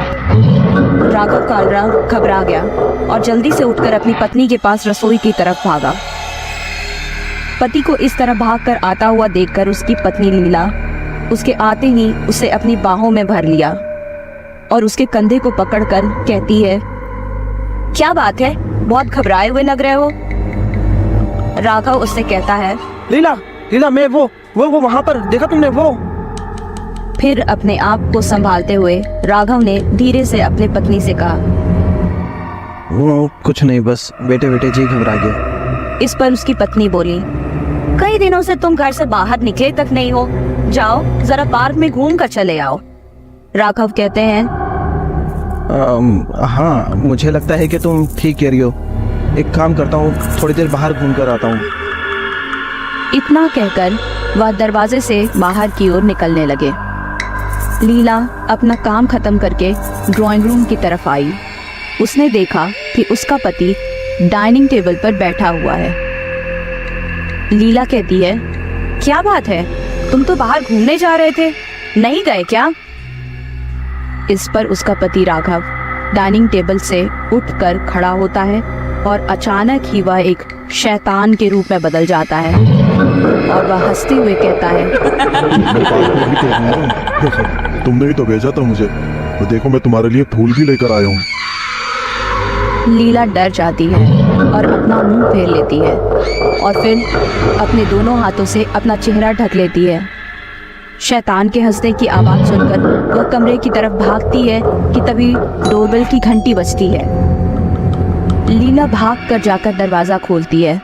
राघव कालरा घबरा गया और जल्दी से उठकर अपनी पत्नी के पास रसोई की तरफ भागा। पति को इस तरह भागकर आता हुआ देखकर उसकी पत्नी लीला उसके आते ही उसे अपनी बाहों में भर लिया और उसके कंधे को पकड़कर कहती है, क्या बात है, बहुत घबराए हुए लग रहे हो। राघव उससे कहता है,
लीला लीला मैं वो वहाँ पर देखा तुमने वो।
फिर अपने आप को संभालते हुए राघव ने धीरे से अपनी पत्नी से कहा,
वो कुछ नहीं, बस बेटे बेटे जी घबरा गया।
इस पर उसकी पत्नी बोली, कई दिनों से तुम घर से बाहर निकले तक नहीं हो, जाओ जरा पार्क में घूम कर चले आओ। राघव कहते हैं,
हाँ मुझे लगता है कि तुम ठीक कह रही हो, एक काम करता हूँ, थोड़ी देर बाहर घूम कर आता हूँ।
इतना कहकर वह दरवाजे से बाहर की ओर निकलने लगे। लीला अपना काम खत्म करके ड्राइंग रूम की तरफ आई। उसने देखा कि उसका पति डाइनिंग टेबल पर बैठा हुआ है। लीला कहती है, क्या बात है, तुम तो बाहर घूमने जा रहे थे, नहीं गए क्या? इस पर उसका पति राघव डाइनिंग टेबल से उठकर खड़ा होता है और अचानक ही वह एक शैतान के रूप में बदल जाता है और वह हंसते हुए कहता है,
तुमने ही तो भेजा था मुझे, तो देखो मैं तुम्हारे लिए फूल भी लेकर आया हूँ।
लीला डर जाती है और अपना मुंह फेर लेती है और फिर अपने दोनों हाथों से अपना चेहरा ढक लेती है। शैतान के हंसने की आवाज़ सुनकर वह कमरे की तरफ भागती है कि तभी डोरबेल की घंटी बजती है। लीला भागकर जाकर दरवाज़ा खोलती है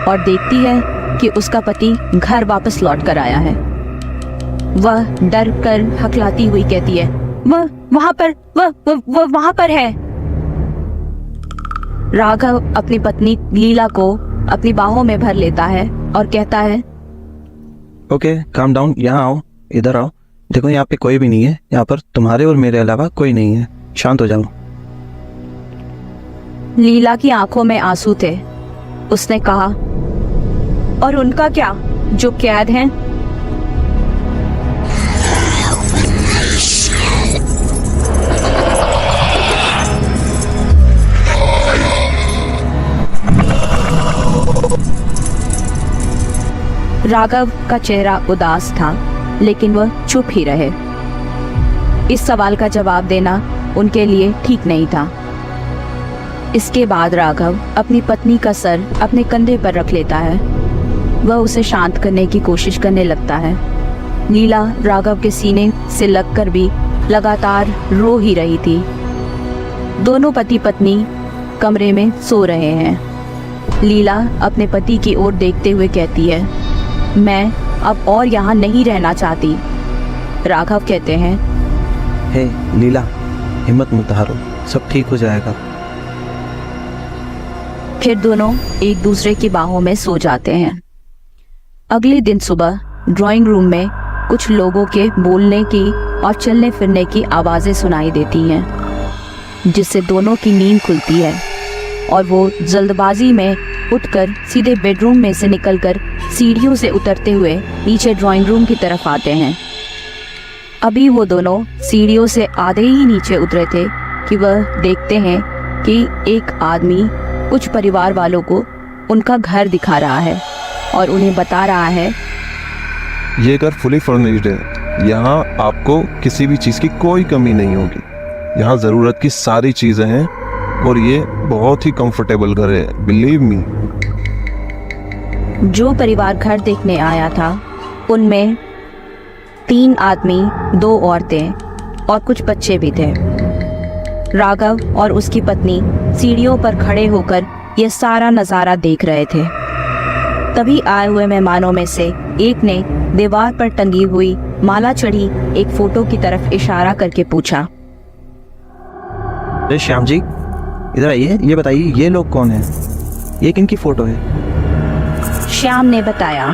और देखती है कि उसका पति घर वापस लौट कर आया है। वह डर कर हकलाती हुई कहती है, वह वहाँ पर है। राघव अपनी पत्नी लीला को अपनी बाहों में भर लेता है और कहता है,
ओके काम डाउन, यहाँ आओ, इधर आओ, देखो यहाँ पे कोई भी नहीं है, यहाँ पर तुम्हारे और मेरे अलावा कोई नहीं है, शांत हो जाओ।
लीला की आंखों में आंसू थे। उसने कहा, और उनका क्या जो कैद हैं? राघव का चेहरा उदास था, लेकिन वह चुप ही रहे। इस सवाल का जवाब देना उनके लिए ठीक नहीं था। इसके बाद राघव अपनी पत्नी का सर अपने कंधे पर रख लेता है। वह उसे शांत करने की कोशिश करने लगता है। लीला राघव के सीने से लगकर भी लगातार रो ही रही थी। दोनों पति पत्नी कमरे में सो रहे हैं। लीला अपने पति की ओर देखते हुए कहती है, मैं अब और यहाँ नहीं रहना चाहती। राघव कहते हैं,
हे लीला, हिम्मत मत हारो, सब ठीक हो जाएगा।
फिर दोनों एक दूसरे की बाहों में सो जाते हैं। अगले दिन सुबह ड्राइंग रूम में कुछ लोगों के बोलने की और चलने फिरने की आवाज़ें सुनाई देती हैं, जिससे दोनों की नींद खुलती है और वो जल्दबाजी में उठकर सीधे बेडरूम में से निकलकर सीढ़ियों से उतरते हुए नीचे ड्राइंग रूम की तरफ आते हैं। अभी वो दोनों सीढ़ियों से आधे ही नीचे उतरे थे कि वह देखते हैं कि एक आदमी कुछ परिवार वालों को उनका घर दिखा रहा है और उन्हें बता रहा है,
ये घर फुली फर्निश्ड है, यहाँ आपको किसी भी चीज़ की कोई कमी नहीं होगी। यहाँ ज़रूरत की सारी चीज़ें हैं और ये बहुत ही कंफर्टेबल घर है, बिलीव मी।
जो परिवार घर देखने आया था उनमें 3 आदमी, 2 औरतें और कुछ बच्चे भी थे। राघव और उसकी पत्नी सीढ़ियों पर खड़े होकर यह सारा नजारा देख रहे थे। तभी आए हुए मेहमानों में से एक ने दीवार पर टंगी हुई माला चढ़ी एक फोटो की तरफ इशारा करके पूछा।
अरे श्याम जी, इधर आइए, ये बताइए ये लोग कौन हैं? ये किनकी फोटो है?
श्याम ने बताया।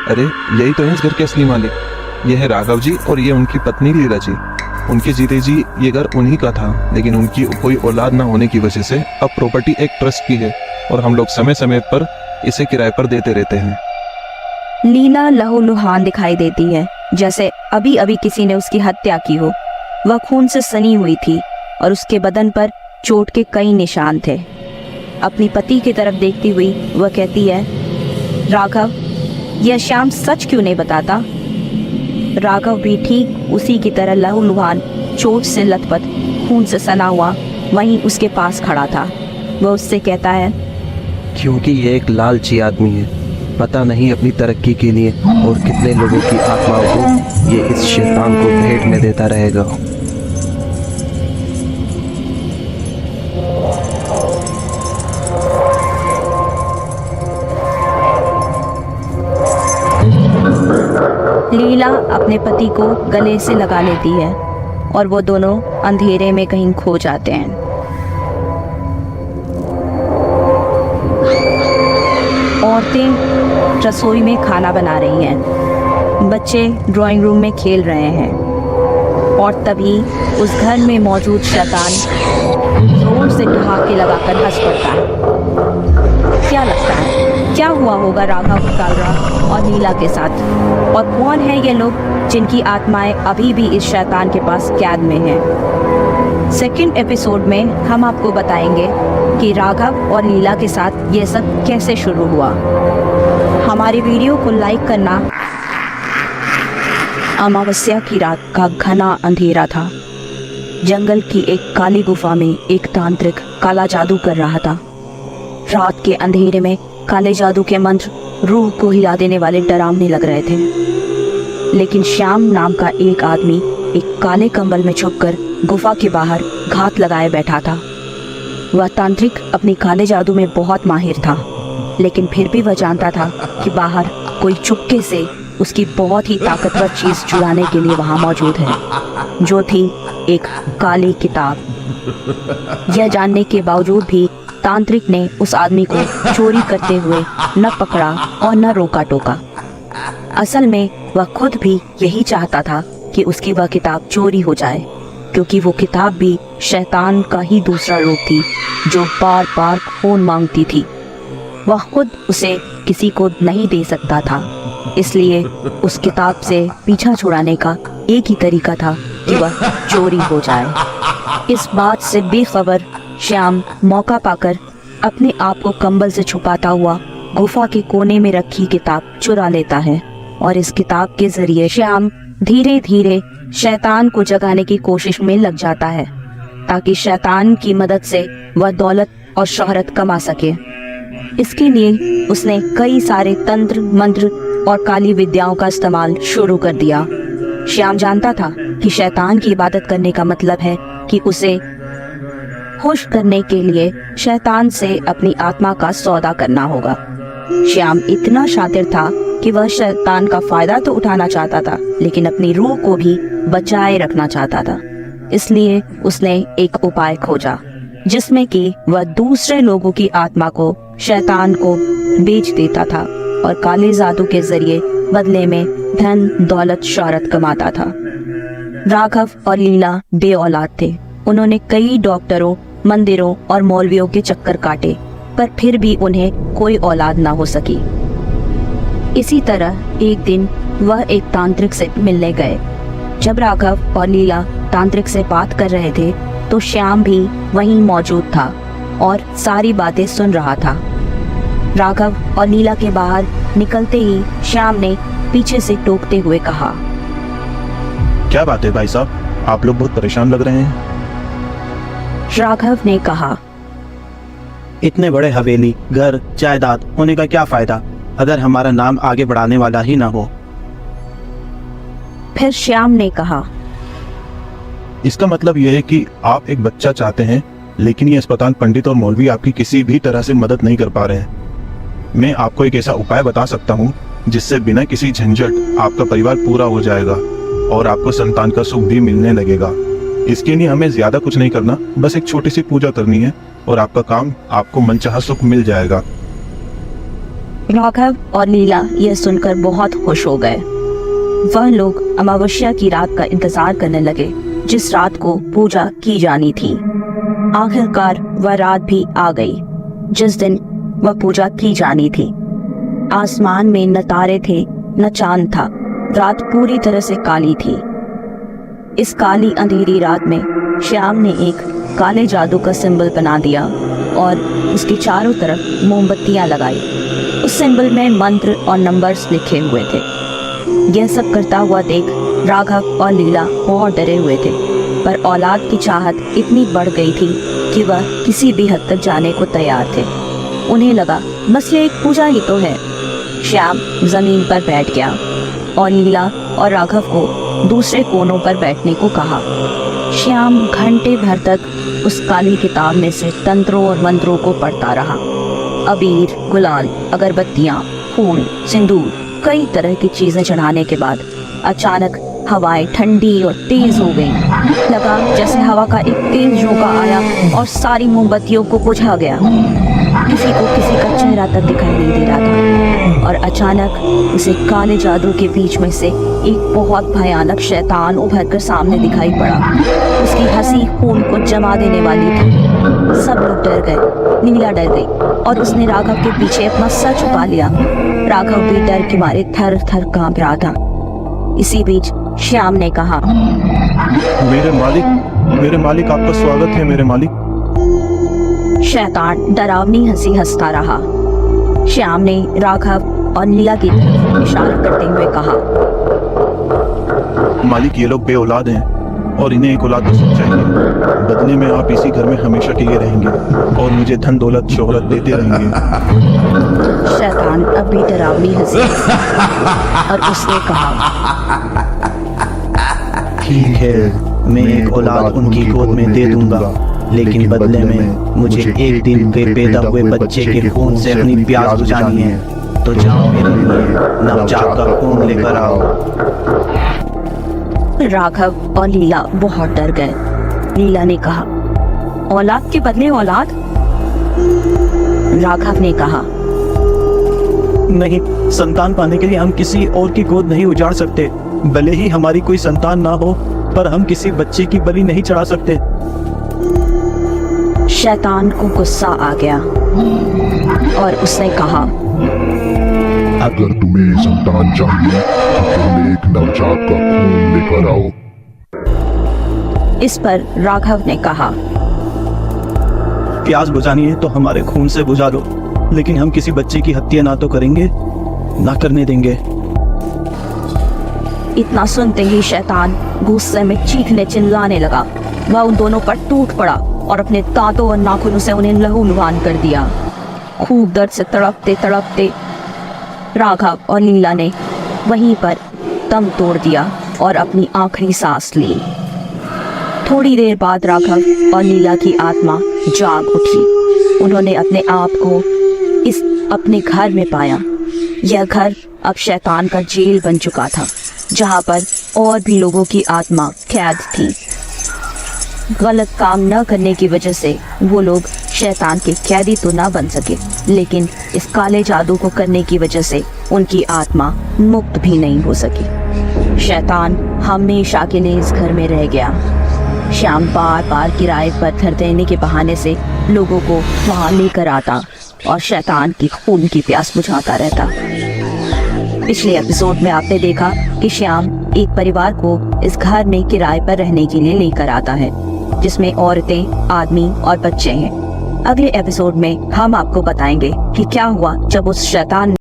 अरे यही तो है इस घर के असली मालिक। ये है राघव जी और ये उनकी पत्नी लीला जी। उनके जीते जी ये घर उन्हीं का था, लेकिन उनकी कोई औलाद ना होने की वजह से अब प्रॉपर्टी एक ट्रस्ट की है और हम लोग समय समय पर इसे किराए पर देते रहते हैं।
लीला लहूलुहान दिखाई देती है, जैसे अभी अभी किसी ने उसकी हत्या की हो। वह खून से सनी हुई थी और उसके बदन पर चोट के कई निशान थे। अपनी पति की तरफ देखती हुई वह कहती है, राघव, यह श्याम सच क्यों नहीं बताता? राघव भी ठीक उसी की तरह लहूलुहान, चोट से लथपथ, खून से सना हुआ वहीं उसके पास खड़ा था। वह उससे कहता है,
क्योंकि ये एक लालची आदमी है, पता नहीं अपनी तरक्की के लिए और कितने लोगों की आत्माओं को ये इस शैतान को भेंट में देता रहेगा।
लीला अपने पति को गले से लगा लेती है और वो दोनों अंधेरे में कहीं खो जाते हैं। औरतें रसोई में खाना बना रही हैं, बच्चे ड्राइंग रूम में खेल रहे हैं और तभी उस घर में मौजूद शैतान जोर से ठहाके लगाकर हंस पड़ता है। क्या लगता है क्या हुआ होगा राघव कालरा और नीला के साथ? और कौन है ये लोग जिनकी आत्माएं अभी भी इस शैतान के पास कैद में हैं? सेकंड एपिसोड में हम आपको बताएंगे कि राघव और नीला के साथ ये सब कैसे शुरू हुआ। हमारी वीडियो को लाइक करना। अमावस्या की रात का घना अंधेरा था। जंगल की एक काली गुफा में एक तांत्रिक काला जादू कर रहा था। रात के अंधेरे में काले जादू के मंत्र रूह को हिला देने वाले डरावने लग रहे थे। लेकिन श्याम नाम का एक आदमी एक काले कंबल में छुपकर गुफा के बाहर घात लगाए बैठा था। वह तांत्रिक अपने काले जादू में बहुत माहिर था, लेकिन फिर भी वह जानता था कि बाहर कोई चुपके से उसकी बहुत ही ताकतवर चीज चुराने के लिए वहां मौजूद है, जो थी एक काली किताब। यह जानने के बावजूद भी तांत्रिक ने उस आदमी को चोरी करते हुए न पकड़ा और न रोका टोका। असल में वह खुद भी यही चाहता था कि उसकी वह किताब चोरी हो जाए, क्योंकि वो किताब भी शैतान का ही दूसरा रूप थी जो बार बार खून मांगती थी। वह खुद उसे किसी को नहीं दे सकता था, इसलिए उस किताब से पीछा छुड़ाने का एक ही तरीका था कि वह चोरी हो जाए। इस बात से बेखबर श्याम मौका पाकर अपने आप को कंबल से छुपाता हुआ गुफा के कोने में रखी किताब चुरा लेता है और इस किताब के जरिए श्याम धीरे धीरे शैतान को जगाने की कोशिश में लग जाता है, ताकि शैतान की मदद से वह दौलत और शोहरत कमा सके। इसके लिए उसने कई सारे तंत्र मंत्र और काली विद्याओं का इस्तेमाल शुरू कर दिया। श्याम जानता था कि शैतान की इबादत करने का मतलब है कि उसे खुश करने के लिए शैतान से अपनी आत्मा का सौदा करना होगा। श्याम इतना शातिर था कि वह शैतान का फायदा तो उठाना चाहता था, लेकिन अपनी रूह को भी बचाए रखना चाहता था। इसलिए उसने एक उपाय खोजा, जिसमें कि वह दूसरे लोगों की आत्मा को शैतान को बेच देता था और काले जादू के जरिए बदले में धन दौलत शोहरत कमाता था। राघव और लीला बे औलाद थे। उन्होंने कई डॉक्टरों, मंदिरों और मौलवियों के चक्कर काटे, पर फिर भी उन्हें कोई औलाद ना हो सकी। इसी तरह एक दिन वह एक तांत्रिक से मिलने गए। जब राघव और लीला तांत्रिक से बात कर रहे थे तो श्याम भी वहीं मौजूद था और सारी बातें सुन रहा था। राघव और लीला के बाहर निकलते ही श्याम ने पीछे से टोकते हुए कहा,
क्या बात है भाई साहब, आप लोग बहुत परेशान लग रहे हैं।
राघव ने कहा,
इतने बड़े हवेली, घर, जायदाद होने का क्या फायदा अगर हमारा नाम आगे बढ़ाने वाला ही ना हो।
फिर श्याम ने कहा,
इसका मतलब यह है कि आप एक बच्चा चाहते हैं, लेकिन ये अस्पताल पंडित और मौलवी आपकी किसी भी तरह से मदद नहीं कर पा रहे हैं। मैं आपको एक ऐसा उपाय बता सकता हूँ जिससे बिना किसी झंझट आपका परिवार पूरा हो जाएगा और आपको संतान का सुख भी मिलने लगेगा। इसके लिए हमें ज्यादा कुछ नहीं करना, बस एक छोटी सी पूजा करनी है और आपका काम, आपको मनचाहा सुख मिल जाएगा।
राघव और लीला यह सुनकर बहुत खुश हो गए। वह लोग अमावस्या की रात का इंतजार करने लगे, जिस रात को पूजा की जानी थी। आखिरकार वह रात भी आ गई जिस दिन वह पूजा की जानी थी। आसमान में न तारे थे न चांद था। रात पूरी तरह से काली थी। इस काली अंधेरी रात में श्याम ने एक काले जादू का सिंबल बना दिया और उसके चारों तरफ मोमबत्तियां लगाई। उस सिंबल में मंत्र और नंबर्स लिखे हुए थे। यह सब करता हुआ देख राघव और लीला बहुत डरे हुए थे, पर औलाद की चाहत इतनी बढ़ गई थी कि वह किसी भी हद तक जाने को तैयार थे। उन्हें लगा बस ये एक पूजा ही तो है। श्याम जमीन पर बैठ गया और लीला और राघव को दूसरे कोनों पर बैठने को कहा। श्याम घंटे भर तक उस काली किताब में से तंत्रों और मंत्रों को पढ़ता रहा। अबीर, गुलाल, अगरबत्तियां, फूल, सिंदूर, कई तरह की चीजें चढ़ाने के बाद अचानक हवाएं ठंडी और तेज हो गईं। लगा जैसे हवा का एक तेज झोंका आया और सारी मोमबत्तियों को बुझा गया। किसी को किसी का चेहरा तक दिखाई नहीं दे रहा था और अचानक उसे काले जादू के बीच में से एक बहुत भयानक शैतान उभर कर सामने दिखाई पड़ा। उसकी हंसी खून को जमा देने वाली थी। सब लोग डर गए। नीला डर गई और उसने राघव के पीछे अपना सर छुपा लिया। राघव भी डर के मारे थर थर कांप रहा था। इसी बीच श्याम ने कहा,
मेरे मालिक आपका स्वागत है मेरे मालिक।
शैतान डरावनी हंसी हंसता रहा। श्याम ने राघव और नीला की तरफ इशारा करते हुए कहा,
मालिक ये लोग बे औलाद हैं और इन्हें एक औलाद तो चाहिए। बदले में आप इसी घर में हमेशा के लिए रहेंगे और मुझे धन दौलत शोहरत देते रहेंगे।
शैतान अभी डरावनी हंसी और उसने कहा,
ठीक है, मैं एक औलाद उनकी गोद में दे दूंगा, लेकिन बदले में मुझे एक दिन के पैदा हुए बच्चे के खून से अपनी प्यास बुझानी है। तो जाओ मेरे लिए नवजात का खून लेकर आओ।
राघव और लीला बहुत डर गए। लीला ने कहा, औलाद के बदले औलाद? राघव ने कहा,
नहीं, संतान पाने के लिए हम किसी और की गोद नहीं उजाड़ सकते। भले ही हमारी कोई संतान ना हो, पर हम किसी बच्चे की बलि नहीं चढ़ा सकते।
शैतान को गुस्सा आ गया और उसने कहा,
अगर तुम्हें संतान चाहिए तो तुम एक नवजात का खून लेकर आओ।
इस पर राघव ने कहा,
प्यास बुझानी है तो हमारे खून से बुझा दो, लेकिन हम किसी बच्चे की हत्या ना तो करेंगे ना करने देंगे।
इतना सुनते ही शैतान गुस्से में चीखने चिल्लाने लगा। वह उन दोनों पर टूट पड़ा और अपने दांतों और नाखूनों से उन्हें लहूलुहान कर दिया। खूब दर्द से तड़पते तड़पते राघव और लीला ने वहीं पर दम तोड़ दिया और अपनी आखिरी सांस ली। थोड़ी देर बाद राघव और लीला की आत्मा जाग उठी। उन्होंने अपने आप को इस अपने घर में पाया। यह घर अब शैतान का जेल बन चुका था, जहां पर और भी लोगों की आत्मा कैद थी। गलत काम न करने की वजह से वो लोग शैतान के कैदी तो ना बन सके, लेकिन इस काले जादू को करने की वजह से उनकी आत्मा मुक्त भी नहीं हो सकी। शैतान हमेशा के लिए इस घर में रह गया। श्याम बार बार किराए पर घर देने के बहाने से लोगों को वहां लेकर आता और शैतान की खून की प्यास बुझाता रहता। पिछले एपिसोड में आपने देखा कि श्याम एक परिवार को इस घर में किराए पर रहने के लिए लेकर आता है, जिसमें औरतें, आदमी और बच्चे हैं। अगले एपिसोड में हम आपको बताएंगे कि क्या हुआ जब उस शैतान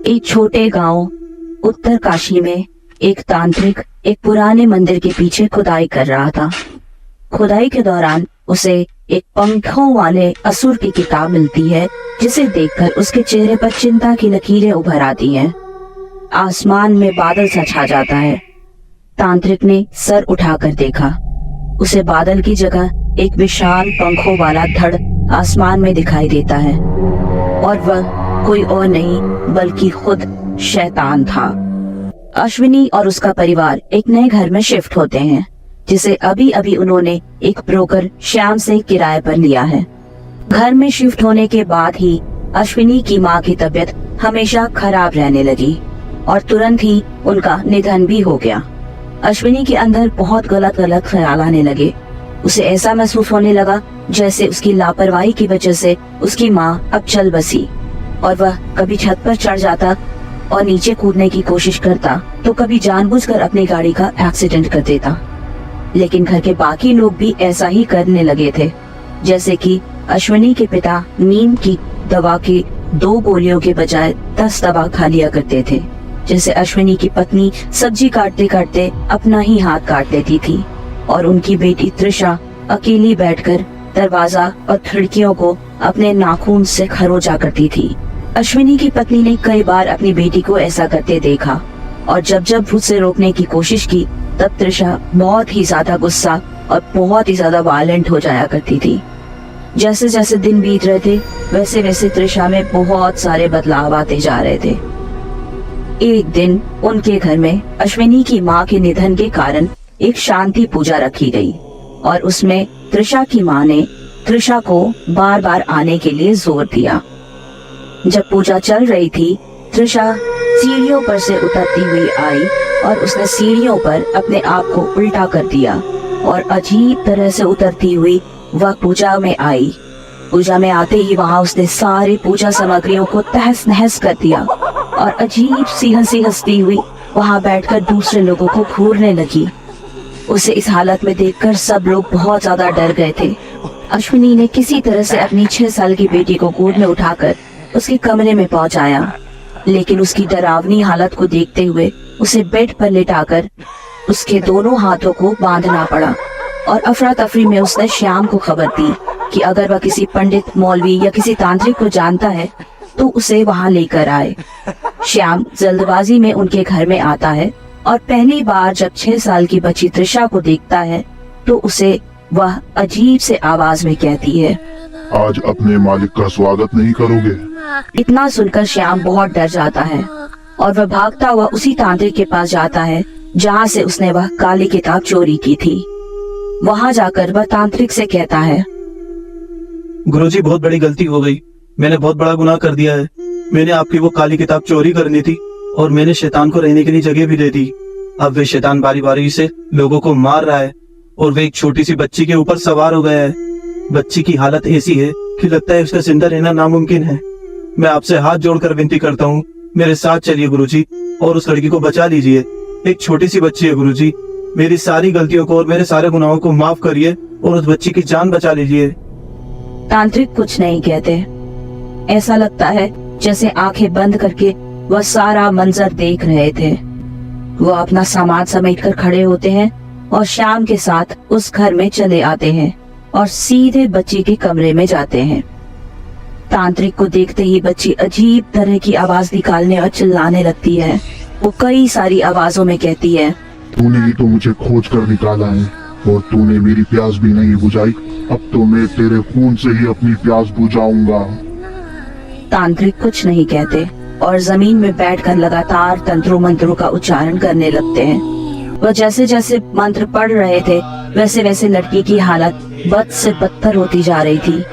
एक छोटे गांव उत्तर काशी में एक तांत्रिक एक पुराने मंदिर के पीछे खुदाई कर रहा था। खुदाई के दौरान उसे एक पंखों वाले असुर की किताब मिलती है, जिसे देखकर उसके चेहरे पर चिंता की लकीरें उभर आती हैं। आसमान में बादल सा छा जाता है। तांत्रिक ने सर उठाकर देखा। उसे बादल की जगह एक विशाल पंखों वाला धड़ आसमान में दिखाई देता है, और वह कोई और नहीं बल्कि खुद शैतान था। अश्विनी और उसका परिवार एक नए घर में शिफ्ट होते हैं, जिसे अभी अभी उन्होंने एक ब्रोकर श्याम से किराए पर लिया है। घर में शिफ्ट होने के बाद ही अश्विनी की माँ की तबीयत हमेशा खराब रहने लगी और तुरंत ही उनका निधन भी हो गया। अश्विनी के अंदर बहुत गलत गलत ख्याल आने लगे। उसे ऐसा महसूस होने लगा जैसे उसकी लापरवाही की वजह से उसकी माँ अब चल बसी, और वह कभी छत पर चढ़ जाता और नीचे कूदने की कोशिश करता, तो कभी जानबूझकर अपनी गाड़ी का एक्सीडेंट कर देता। लेकिन घर के बाकी लोग भी ऐसा ही करने लगे थे। जैसे कि अश्विनी के पिता नींद की दवा की 2 गोलियों के बजाय 10 दवा खा लिया करते थे। जैसे अश्विनी की पत्नी सब्जी काटते काटते अपना ही हाथ काट लेती थी, और उनकी बेटी त्रिशा अकेली बैठकर दरवाजा और खिड़कियों को अपने नाखून से खरोचा करती थी। अश्विनी की पत्नी ने कई बार अपनी बेटी को ऐसा करते देखा, और जब जब उसे रोकने की कोशिश की, तब त्रिशा बहुत ही ज्यादा गुस्सा और बहुत ही ज्यादा वायलेंट हो जाया करती थी। जैसे जैसे दिन बीत रहे थे, वैसे वैसे त्रिशा में बहुत सारे बदलाव आते जा रहे थे। एक दिन उनके घर में अश्विनी की माँ के निधन के कारण एक शांति पूजा रखी गई, और उसमें त्रिशा की माँ ने त्रिशा को बार बार आने के लिए जोर दिया। जब पूजा चल रही थी, त्रिशा सीढ़ियों पर से उतरती हुई आई, और उसने सीढ़ियों पर अपने आप को उल्टा कर दिया, और अजीब तरह से उतरती हुई वह पूजा में आई। पूजा में आते ही वहाँ उसने सारी पूजा सामग्रियों को तहस नहस कर दिया, और अजीब सी हंसी हंसती हुई वहाँ बैठकर दूसरे लोगों को घूरने लगी। उसे इस हालत में देखकर सब लोग बहुत ज्यादा डर गए थे। अश्विनी ने किसी तरह से अपनी 6 साल की बेटी को गोद में उठाकर उसके कमरे में पहुंचाया, लेकिन उसकी डरावनी हालत को देखते हुए उसे बेड पर लेटाकर उसके दोनों हाथों को बांधना पड़ा, और अफरा तफरी में उसने श्याम को खबर दी कि अगर वह किसी पंडित, मौलवी या किसी तांत्रिक को जानता है तो उसे वहाँ लेकर आए। श्याम जल्दबाजी में उनके घर में आता है, और पहली बार जब 6 साल की बच्ची त्रिशा को देखता है तो उसे वह अजीब से आवाज में कहती है,
आज अपने मालिक का स्वागत नहीं करोगे?
इतना सुनकर श्याम बहुत डर जाता है, और वह भागता हुआ उसी तांत्रिक के पास जाता है जहाँ से उसने वह काली किताब चोरी की थी। वहाँ जाकर वह तांत्रिक से कहता है,
गुरुजी, बहुत बड़ी गलती हो गई। मैंने बहुत बड़ा गुनाह कर दिया है। मैंने आपकी वो काली किताब चोरी करनी थी, और मैंने शैतान को रहने के लिए जगह भी दे दी। अब वे शैतान बारी बारी से लोगों को मार रहा है, और वे एक छोटी सी बच्ची के ऊपर सवार हो गया है। बच्ची की हालत ऐसी है कि लगता है उसका जिंदा रहना नामुमकिन है। मैं आपसे हाथ जोड़कर विनती करता हूँ, मेरे साथ चलिए गुरुजी, और उस लड़की को बचा लीजिए। एक छोटी सी बच्ची है गुरुजी, मेरी सारी गलतियों को और मेरे सारे गुनाहों को माफ करिए, और उस बच्ची की जान बचा लीजिए।
तांत्रिक कुछ नहीं कहते। ऐसा लगता है जैसे आंखें बंद करके वह सारा मंजर देख रहे थे। वो अपना सामान समेटकर खड़े होते हैं और श्याम के साथ उस घर में चले आते हैं और सीधे बच्ची के कमरे में जाते हैं। तांत्रिक को देखते ही बच्ची अजीब तरह की आवाज निकालने और चिल्लाने लगती है। वो कई सारी आवाजों में कहती है,
तूने ही तो मुझे खोज कर निकाला है, और तूने मेरी प्यास भी नहीं बुझाई। अब तो मैं तेरे खून से ही अपनी प्यास बुझाऊंगा।
तांत्रिक कुछ नहीं कहते और जमीन में बैठकर लगातार तंत्रों मंत्रों का उच्चारण करने लगते हैं। वह जैसे जैसे मंत्र पढ़ रहे थे, वैसे वैसे लड़की की हालत बद से बदतर होती जा रही थी।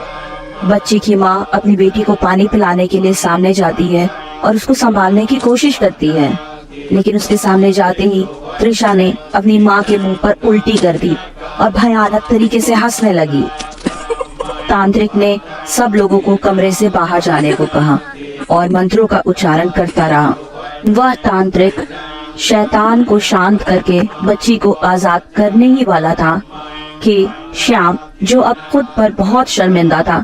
बच्ची की माँ अपनी बेटी को पानी पिलाने के लिए सामने जाती है और उसको संभालने की कोशिश करती है, लेकिन उसके सामने जाते ही त्रिशा ने अपनी माँ के मुंह पर उल्टी कर दी और भयानक तरीके से हंसने लगी। तांत्रिक ने सब लोगों को कमरे से बाहर जाने को कहा और मंत्रों का उच्चारण करता रहा। वह तांत्रिक शैतान को शांत करके बच्ची को आजाद करने ही वाला था कि श्याम, जो अब खुद पर बहुत शर्मिंदा था,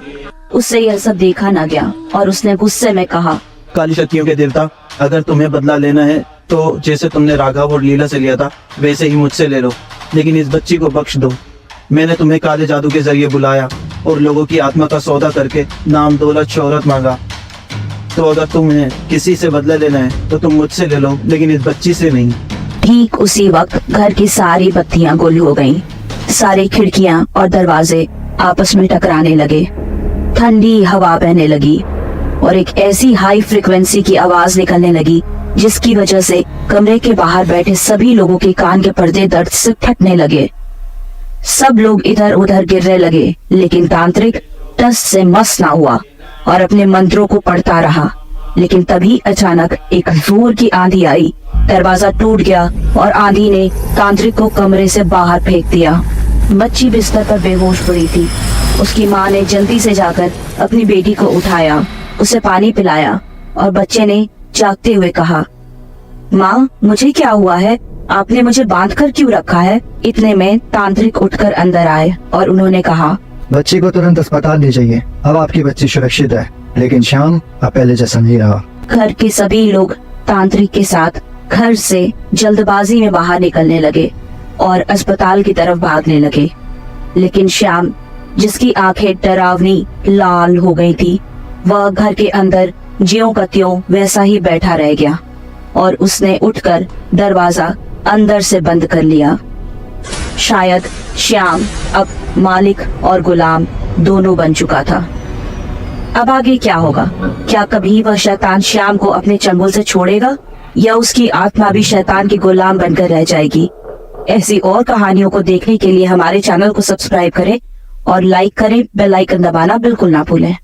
उससे यह सब देखा न गया और उसने गुस्से में कहा,
काली शक्तियों के देवता, अगर तुम्हें बदला लेना है तो जैसे तुमने राघव और लीला से लिया था वैसे ही मुझसे ले लो, लेकिन इस बच्ची को बख्श दो। मैंने तुम्हें काले जादू के जरिए बुलाया और लोगों की आत्मा का सौदा करके नाम दौलत शोहरत मांगा। तो अगर तुम्हें किसी से बदला लेना है तो तुम मुझसे ले लो, लेकिन इस बच्ची से नहीं।
ठीक उसी वक्त घर की सारी बत्तियां गुल हो गईं। सारी खिड़कियां और दरवाजे आपस में टकराने लगे। ठंडी हवा बहने लगी और एक ऐसी हाई फ्रिक्वेंसी की आवाज निकलने लगी जिसकी वजह से कमरे के बाहर बैठे सभी लोगों के कान के पर्दे दर्द से फटने लगे। सब लोग इधर उधर गिरने लगे, लेकिन तांत्रिक टस से मस ना हुआ और अपने मंत्रों को पढ़ता रहा। लेकिन तभी अचानक एक जोर की आंधी आई, दरवाजा टूट गया और आंधी ने तांत्रिक को कमरे से बाहर फेंक दिया। बच्ची बिस्तर पर बेहोश पड़ी थी। उसकी माँ ने जल्दी से जाकर अपनी बेटी को उठाया, उसे पानी पिलाया और बच्चे ने जागते हुए कहा, माँ मुझे क्या हुआ है? आपने मुझे बांध कर क्यों रखा है? इतने में तांत्रिक उठकर अंदर आए और उन्होंने कहा,
बच्ची को तुरंत अस्पताल ले जाइए। अब आपकी बच्ची सुरक्षित है, लेकिन श्याम अब पहले जैसा नहीं रहा।
घर के सभी लोग तांत्रिक के साथ घर से जल्दबाजी में बाहर निकलने लगे और अस्पताल की तरफ भागने लगे। लेकिन श्याम, जिसकी आंखें डरावनी लाल हो गई थी, वह घर के अंदर ज्यों का त्यों वैसा ही बैठा रह गया और उसने उठकर दरवाजा अंदर से बंद कर लिया। शायद श्याम अब मालिक और गुलाम दोनों बन चुका था। अब आगे क्या होगा? क्या कभी वह शैतान श्याम को अपने चंगुल से छोड़ेगा या उसकी आत्मा भी शैतान की गुलाम बनकर रह जाएगी? ऐसी और कहानियों को देखने के लिए हमारे चैनल को सब्सक्राइब करें और लाइक करें। बेल आइकन दबाना बिल्कुल ना भूलें।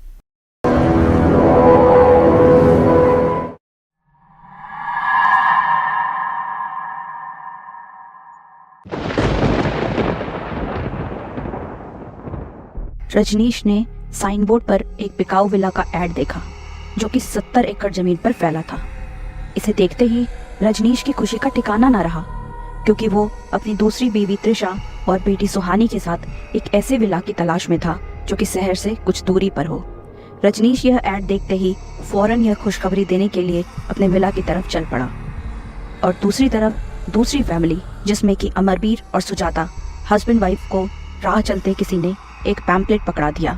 रजनीश ने साइन बोर्ड पर एक बिकाऊ विला का ऐड देखा जो कि 70 एकड़ जमीन पर फैला था। इसे देखते ही रजनीश की खुशी का ठिकाना न रहा, क्योंकि वो अपनी दूसरी बीवी त्रिशा और बेटी सुहानी के साथ एक ऐसे विला की तलाश में था जो कि शहर से कुछ दूरी पर हो। रजनीश यह ऐड देखते ही फौरन यह खुशखबरी देने के लिए अपने विला की तरफ चल पड़ा। और दूसरी तरफ दूसरी फैमिली, जिसमें कि अमरवीर और सुजाता हस्बैंड वाइफ को राह चलते किसी ने एक पैम्पलेट पकड़ा दिया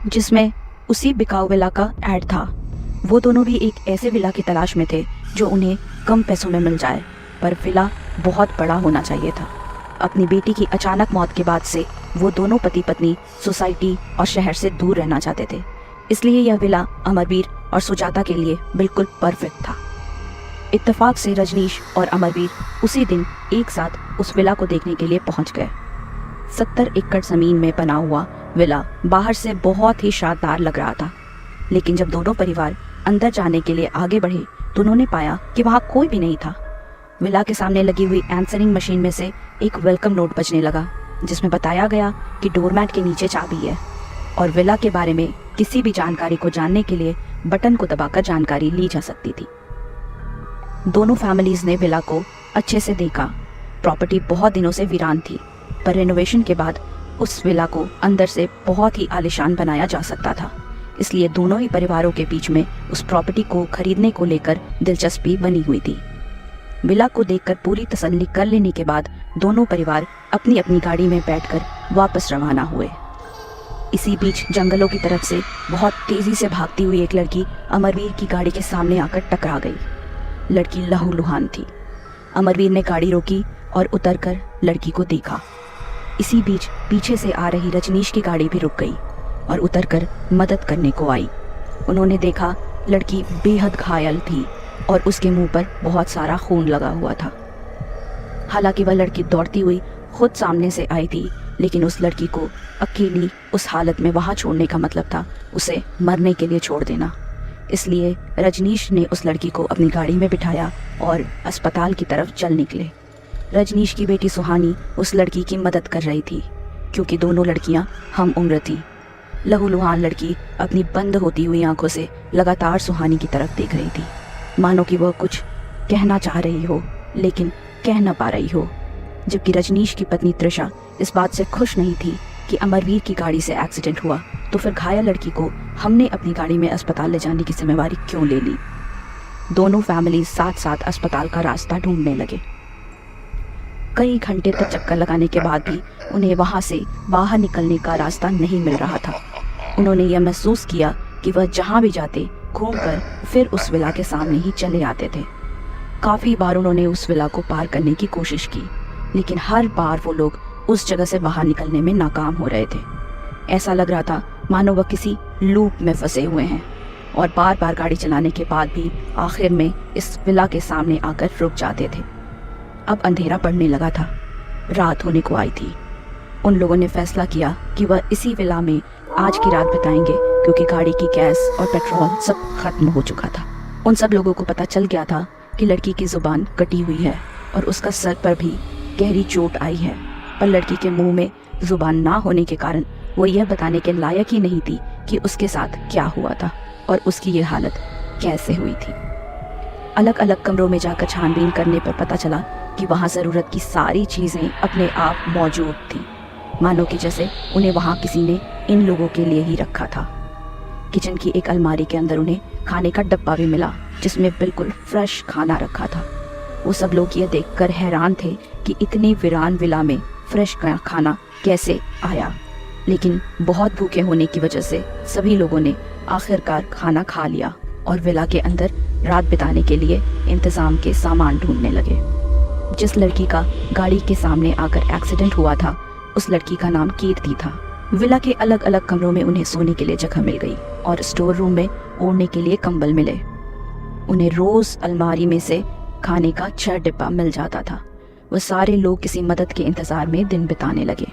जिसमें उसी बिकाऊ विला का ऐड था। वो दोनों भी एक ऐसे विला की तलाश में थे जो उन्हें कम पैसों में मिल जाए, पर विला बहुत बड़ा होना चाहिए था। अपनी बेटी की अचानक मौत के बाद से वो दोनों पति पत्नी सोसाइटी और शहर से दूर रहना चाहते थे, इसलिए यह विला अमरवीर और सुजाता के लिए बिल्कुल परफेक्ट था। इत्तेफाक से रजनीश और अमरवीर उसी दिन एक साथ उस विला को देखने के लिए पहुंच गए। 70 एकड़ जमीन में बना हुआ विला बाहर से बहुत ही शानदार लग रहा था, लेकिन जब दोनों परिवार अंदर जाने के लिए आगे बढ़े तो उन्होंने पाया कि वहां कोई भी नहीं था। विला के सामने लगी हुई आंसरिंग मशीन में से एक वेलकम नोट बजने लगा जिसमें बताया गया कि डोरमैट के नीचे चाबी है और विला के बारे में किसी भी जानकारी को जानने के लिए बटन को दबाकर जानकारी ली जा सकती थी। दोनों फैमिलीज ने विला को अच्छे से देखा। प्रॉपर्टी बहुत दिनों से वीरान थी, पर रेनोवेशन के बाद उस विला को अंदर से बहुत ही आलीशान बनाया जा सकता था, इसलिए दोनों ही परिवारों के बीच में उस प्रॉपर्टी को खरीदने को लेकर दिलचस्पी बनी हुई थी। विला को देखकर पूरी तसल्ली कर लेने के बाद दोनों परिवार अपनी अपनी गाड़ी में बैठकर वापस रवाना हुए। इसी बीच जंगलों की तरफ से बहुत तेजी से भागती हुई एक लड़की अमरवीर की गाड़ी के सामने आकर टकरा गई। लड़की लहूलुहान थी। अमरवीर ने गाड़ी रोकी और उतरकर लड़की को देखा। इसी बीच पीछे से आ रही रजनीश की गाड़ी भी रुक गई और उतरकर मदद करने को आई। उन्होंने देखा लड़की बेहद घायल थी और उसके मुंह पर बहुत सारा खून लगा हुआ था। हालांकि वह लड़की दौड़ती हुई खुद सामने से आई थी, लेकिन उस लड़की को अकेली उस हालत में वहां छोड़ने का मतलब था उसे मरने के लिए छोड़ देना। इसलिए रजनीश ने उस लड़की को अपनी गाड़ी में बिठाया और अस्पताल की तरफ चल निकले। रजनीश की बेटी सुहानी उस लड़की की मदद कर रही थी, क्योंकि दोनों लड़कियां हम उम्र थीं। लहूलुहान लड़की अपनी बंद होती हुई आंखों से लगातार सुहानी की तरफ देख रही थी, मानो कि वह कुछ कहना चाह रही हो लेकिन कह न पा रही हो। जबकि रजनीश की पत्नी त्रिशा इस बात से खुश नहीं थी कि अमरवीर की गाड़ी से एक्सीडेंट हुआ, तो फिर घायल लड़की को हमने अपनी गाड़ी में अस्पताल ले जाने की जिम्मेवारी क्यों ले ली। दोनों फैमिली साथ साथ अस्पताल का रास्ता ढूंढने लगे। कई घंटे तक चक्कर लगाने के बाद भी उन्हें वहाँ से बाहर निकलने का रास्ता नहीं मिल रहा था। उन्होंने यह महसूस किया कि वह जहाँ भी जाते घूमकर फिर उस विला के सामने ही चले आते थे। काफ़ी बार उन्होंने उस विला को पार करने की कोशिश की, लेकिन हर बार वो लोग उस जगह से बाहर निकलने में नाकाम हो रहे थे। ऐसा लग रहा था मानो वह किसी लूप में फंसे हुए हैं और बार बार गाड़ी चलाने के बाद भी आखिर में इस विला के सामने आकर रुक जाते थे। अब अंधेरा पड़ने लगा था, रात होने को आई थी। उन लोगों ने फैसला किया कि वह इसी विला में आज की रात बिताएंगे, क्योंकि गाड़ी की गैस और पेट्रोल सब खत्म हो चुका था। उन सब लोगों को पता चल गया था कि लड़की की जुबान कटी हुई है और उसका सर पर भी गहरी चोट आई है, पर लड़की के मुंह में जुबान ना होने के कारण वो यह बताने के लायक ही नहीं थी कि उसके साथ क्या हुआ था और उसकी ये हालत कैसे हुई थी। अलग अलग कमरों में जाकर छानबीन करने पर पता चला कि वहाँ ज़रूरत की सारी चीज़ें अपने आप मौजूद थी, मानो कि जैसे उन्हें वहाँ किसी ने इन लोगों के लिए ही रखा था। किचन की एक अलमारी के अंदर उन्हें खाने का डब्बा भी मिला, जिसमें बिल्कुल फ्रेश खाना रखा था। वो सब लोग ये देखकर हैरान थे कि इतनी वीरान विला में फ्रेश खाना कैसे आया, लेकिन बहुत भूखे होने की वजह से सभी लोगों ने आखिरकार खाना खा लिया और विला के अंदर रात बिताने के लिए इंतज़ाम के सामान ढूंढने लगे। जिस लड़की का गाड़ी के सामने आकर एक्सीडेंट हुआ था, उस लड़की का नाम कीर्ति था। विला के अलग अलग कमरों में उन्हें सोने के लिए जगह मिल गई और स्टोर रूम में ओढ़ने के लिए कंबल मिले। उन्हें रोज अलमारी में से खाने का 6 डिब्बा मिल जाता था। वह सारे लोग किसी मदद के इंतजार में दिन बिताने लगे।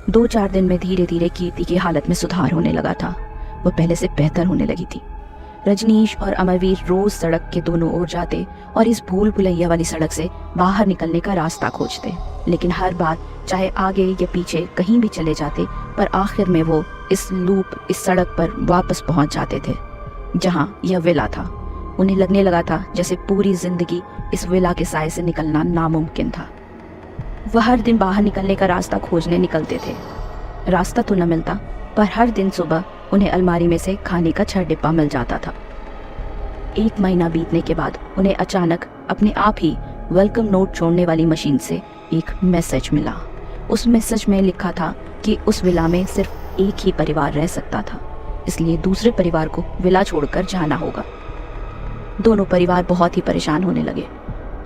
2-4 दिन में धीरे धीरे कीर्ति की हालत में सुधार होने लगा था। वह पहले से बेहतर होने लगी थी। रजनीश और अमरवीर रोज सड़क के दोनों ओर जाते और इस भूल भुलैया वाली सड़क से बाहर निकलने का रास्ता खोजते, लेकिन हर बार चाहे आगे या पीछे कहीं भी चले जाते, पर आखिर में वो इस सड़क पर वापस पहुंच जाते थे जहां यह विला था। उन्हें लगने लगा था जैसे पूरी जिंदगी इस विला के साए से निकलना नामुमकिन था। वह हर दिन बाहर निकलने का रास्ता खोजने निकलते थे। रास्ता तो न मिलता, पर हर दिन सुबह उन्हें अलमारी में से खाने का 6 डिब्बा मिल जाता था। 1 महीना बीतने के बाद उन्हें अचानक अपने आप ही वेलकम नोट छोड़ने वाली मशीन से एक मैसेज मिला। उस मैसेज में लिखा था कि उस विला में सिर्फ एक ही परिवार रह सकता था, इसलिए दूसरे परिवार को विला छोड़कर जाना होगा। दोनों परिवार बहुत ही परेशान होने लगे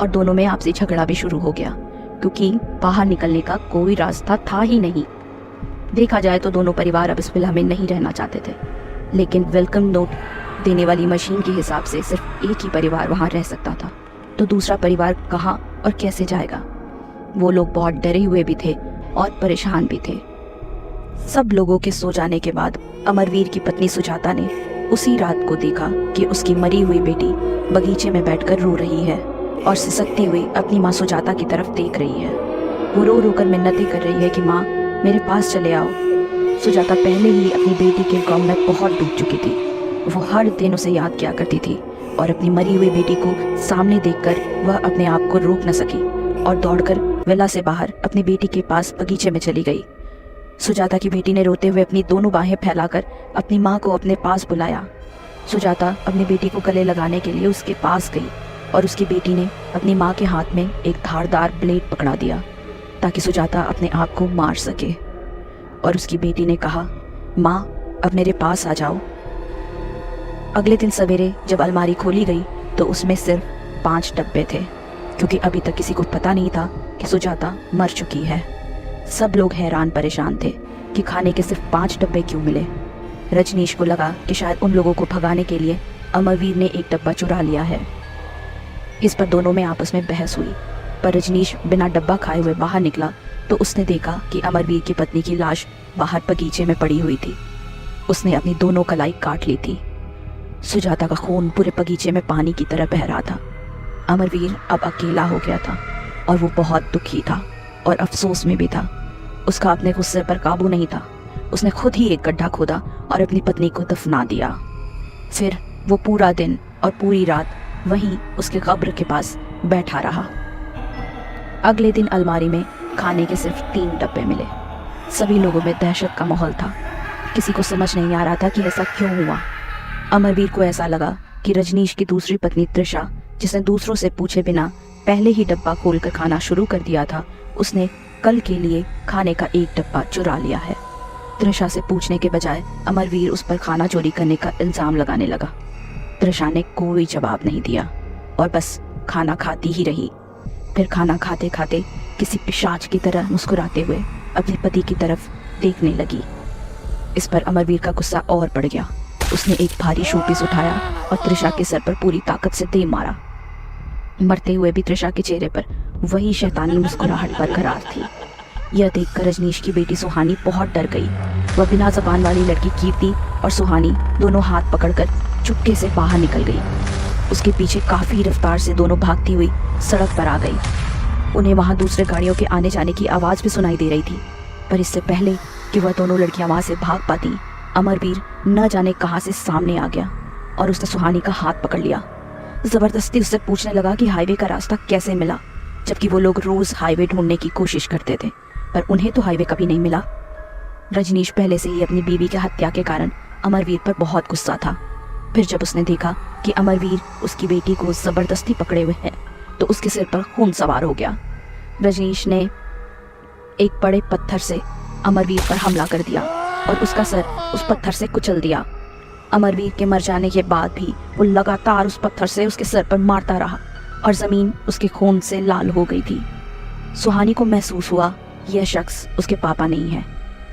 और दोनों में आपसी झगड़ा भी शुरू हो गया, क्योंकि बाहर निकलने का कोई रास्ता था ही नहीं। देखा जाए तो दोनों परिवार अब इस विला में नहीं रहना चाहते थे, लेकिन वेलकम नोट देने वाली मशीन के हिसाब से सिर्फ एक ही परिवार वहां रह सकता था, तो दूसरा परिवार कहाँ और कैसे जाएगा। वो लोग बहुत डरे हुए भी थे और परेशान भी थे। सब लोगों के सो जाने के बाद अमरवीर की पत्नी सुजाता ने उसी रात को देखा कि उसकी मरी हुई बेटी बगीचे में बैठकर रो रही है और सिसकती हुई अपनी माँ सुजाता की तरफ देख रही है। वो रो रो कर मिन्नतें कर रही है कि माँ मेरे पास चले आओ। सुजाता पहले ही अपनी बेटी के गम में बहुत डूब चुकी थी। वो हर दिन उसे याद किया करती थी और अपनी मरी हुई बेटी को सामने देखकर वह अपने आप को रोक न सकी और दौड़कर विला से बाहर अपनी बेटी के पास बगीचे में चली गई। सुजाता की बेटी ने रोते हुए अपनी दोनों बाहें फैलाकर अपनी माँ को अपने पास बुलाया। सुजाता अपनी बेटी को गले लगाने के लिए उसके पास गई और उसकी बेटी ने अपनी माँ के हाथ में एक धारदार ब्लेड पकड़ा दिया ताकि सुजाता अपने आप को मार सके। और उसकी बेटी ने कहा, माँ अब मेरे पास आ जाओ। अगले दिन सवेरे जब अलमारी खोली गई तो उसमें सिर्फ 5 डब्बे थे, क्योंकि अभी तक किसी को पता नहीं था कि सुजाता मर चुकी है। सब लोग हैरान परेशान थे कि खाने के सिर्फ 5 डब्बे क्यों मिले। रजनीश को लगा कि शायद उन लोगों को भगाने के लिए अमरवीर ने एक डब्बा चुरा लिया है। इस पर दोनों में आपस में बहस हुई, पर रजनीश बिना डब्बा खाए हुए बाहर निकला तो उसने देखा कि अमरवीर की पत्नी की लाश बाहर बगीचे में पड़ी हुई थी। उसने अपनी दोनों कलाई काट ली थी। सुजाता का खून पूरे बगीचे में पानी की तरह बह रहा था। अमरवीर अब अकेला हो गया था और वो बहुत दुखी था और अफसोस में भी था। उसका अपने गुस्से पर काबू नहीं था। उसने खुद ही एक गड्ढा खोदा और अपनी पत्नी को दफना दिया। फिर वो पूरा दिन और पूरी रात वहीं उसके कब्र के पास बैठा रहा। अगले दिन अलमारी में खाने के सिर्फ 3 डब्बे मिले। सभी लोगों में दहशत का माहौल था। किसी को समझ नहीं आ रहा था कि ऐसा क्यों हुआ। अमरवीर को ऐसा लगा कि रजनीश की दूसरी पत्नी त्रिशा, जिसने दूसरों से पूछे बिना पहले ही डब्बा खोलकर खाना शुरू कर दिया था, उसने कल के लिए खाने का एक डब्बा चुरा लिया है। त्रिशा से पूछने के बजाय अमरवीर उस पर खाना चोरी करने का इल्जाम लगाने लगा। त्रिशा ने कोई जवाब नहीं दिया और बस खाना खाती ही रही। फिर खाना खाते खाते किसी पिशाच की तरह मुस्कुराते हुए अपने पति की तरफ देखने लगी। इस पर अमरवीर का गुस्सा और बढ़ गया। उसने एक भारी शोपीस उठाया और त्रिशा के सर पर पूरी ताकत से दे मारा। मरते हुए भी त्रिशा के चेहरे पर वही शैतानी मुस्कुराहट बरकरार थी। यह देखकर रजनीश की बेटी सुहानी बहुत डर गई। वह बिना जबान वाली लड़की कीर्ति और सुहानी दोनों हाथ पकड़कर चुपके से बाहर निकल गई। उसके पीछे काफी रफ्तार से दोनों भागती हुई सड़क पर आ गई। उन्हें वहां दूसरे गाड़ियों के आने जाने की आवाज भी सुनाई दे रही थी, पर इससे पहले कि वह दोनों लड़कियां वहां से भाग पाती, अमरवीर न जाने कहां से सामने आ गया और उसने सुहानी का हाथ पकड़ लिया। जबरदस्ती उससे पूछने लगा कि हाईवे का रास्ता कैसे मिला, जबकि वो लोग रोज हाईवे ढूंढने की कोशिश करते थे, पर उन्हें तो हाईवे कभी नहीं मिला। रजनीश पहले से ही अपनी बीवी की हत्या के कारण अमरवीर पर बहुत गुस्सा था। फिर जब उसने देखा कि अमरवीर उसकी बेटी को जबरदस्ती पकड़े हुए हैं, तो उसके सिर पर खून सवार हो गया। रजनीश ने एक बड़े पत्थर से अमरवीर पर हमला कर दिया और उसका सर उस पत्थर से कुचल दिया। अमरवीर के मर जाने के बाद भी वो लगातार उस पत्थर से उसके सर पर मारता रहा और जमीन उसके खून से लाल हो गई थी। सुहानी को महसूस हुआ यह शख्स उसके पापा नहीं है,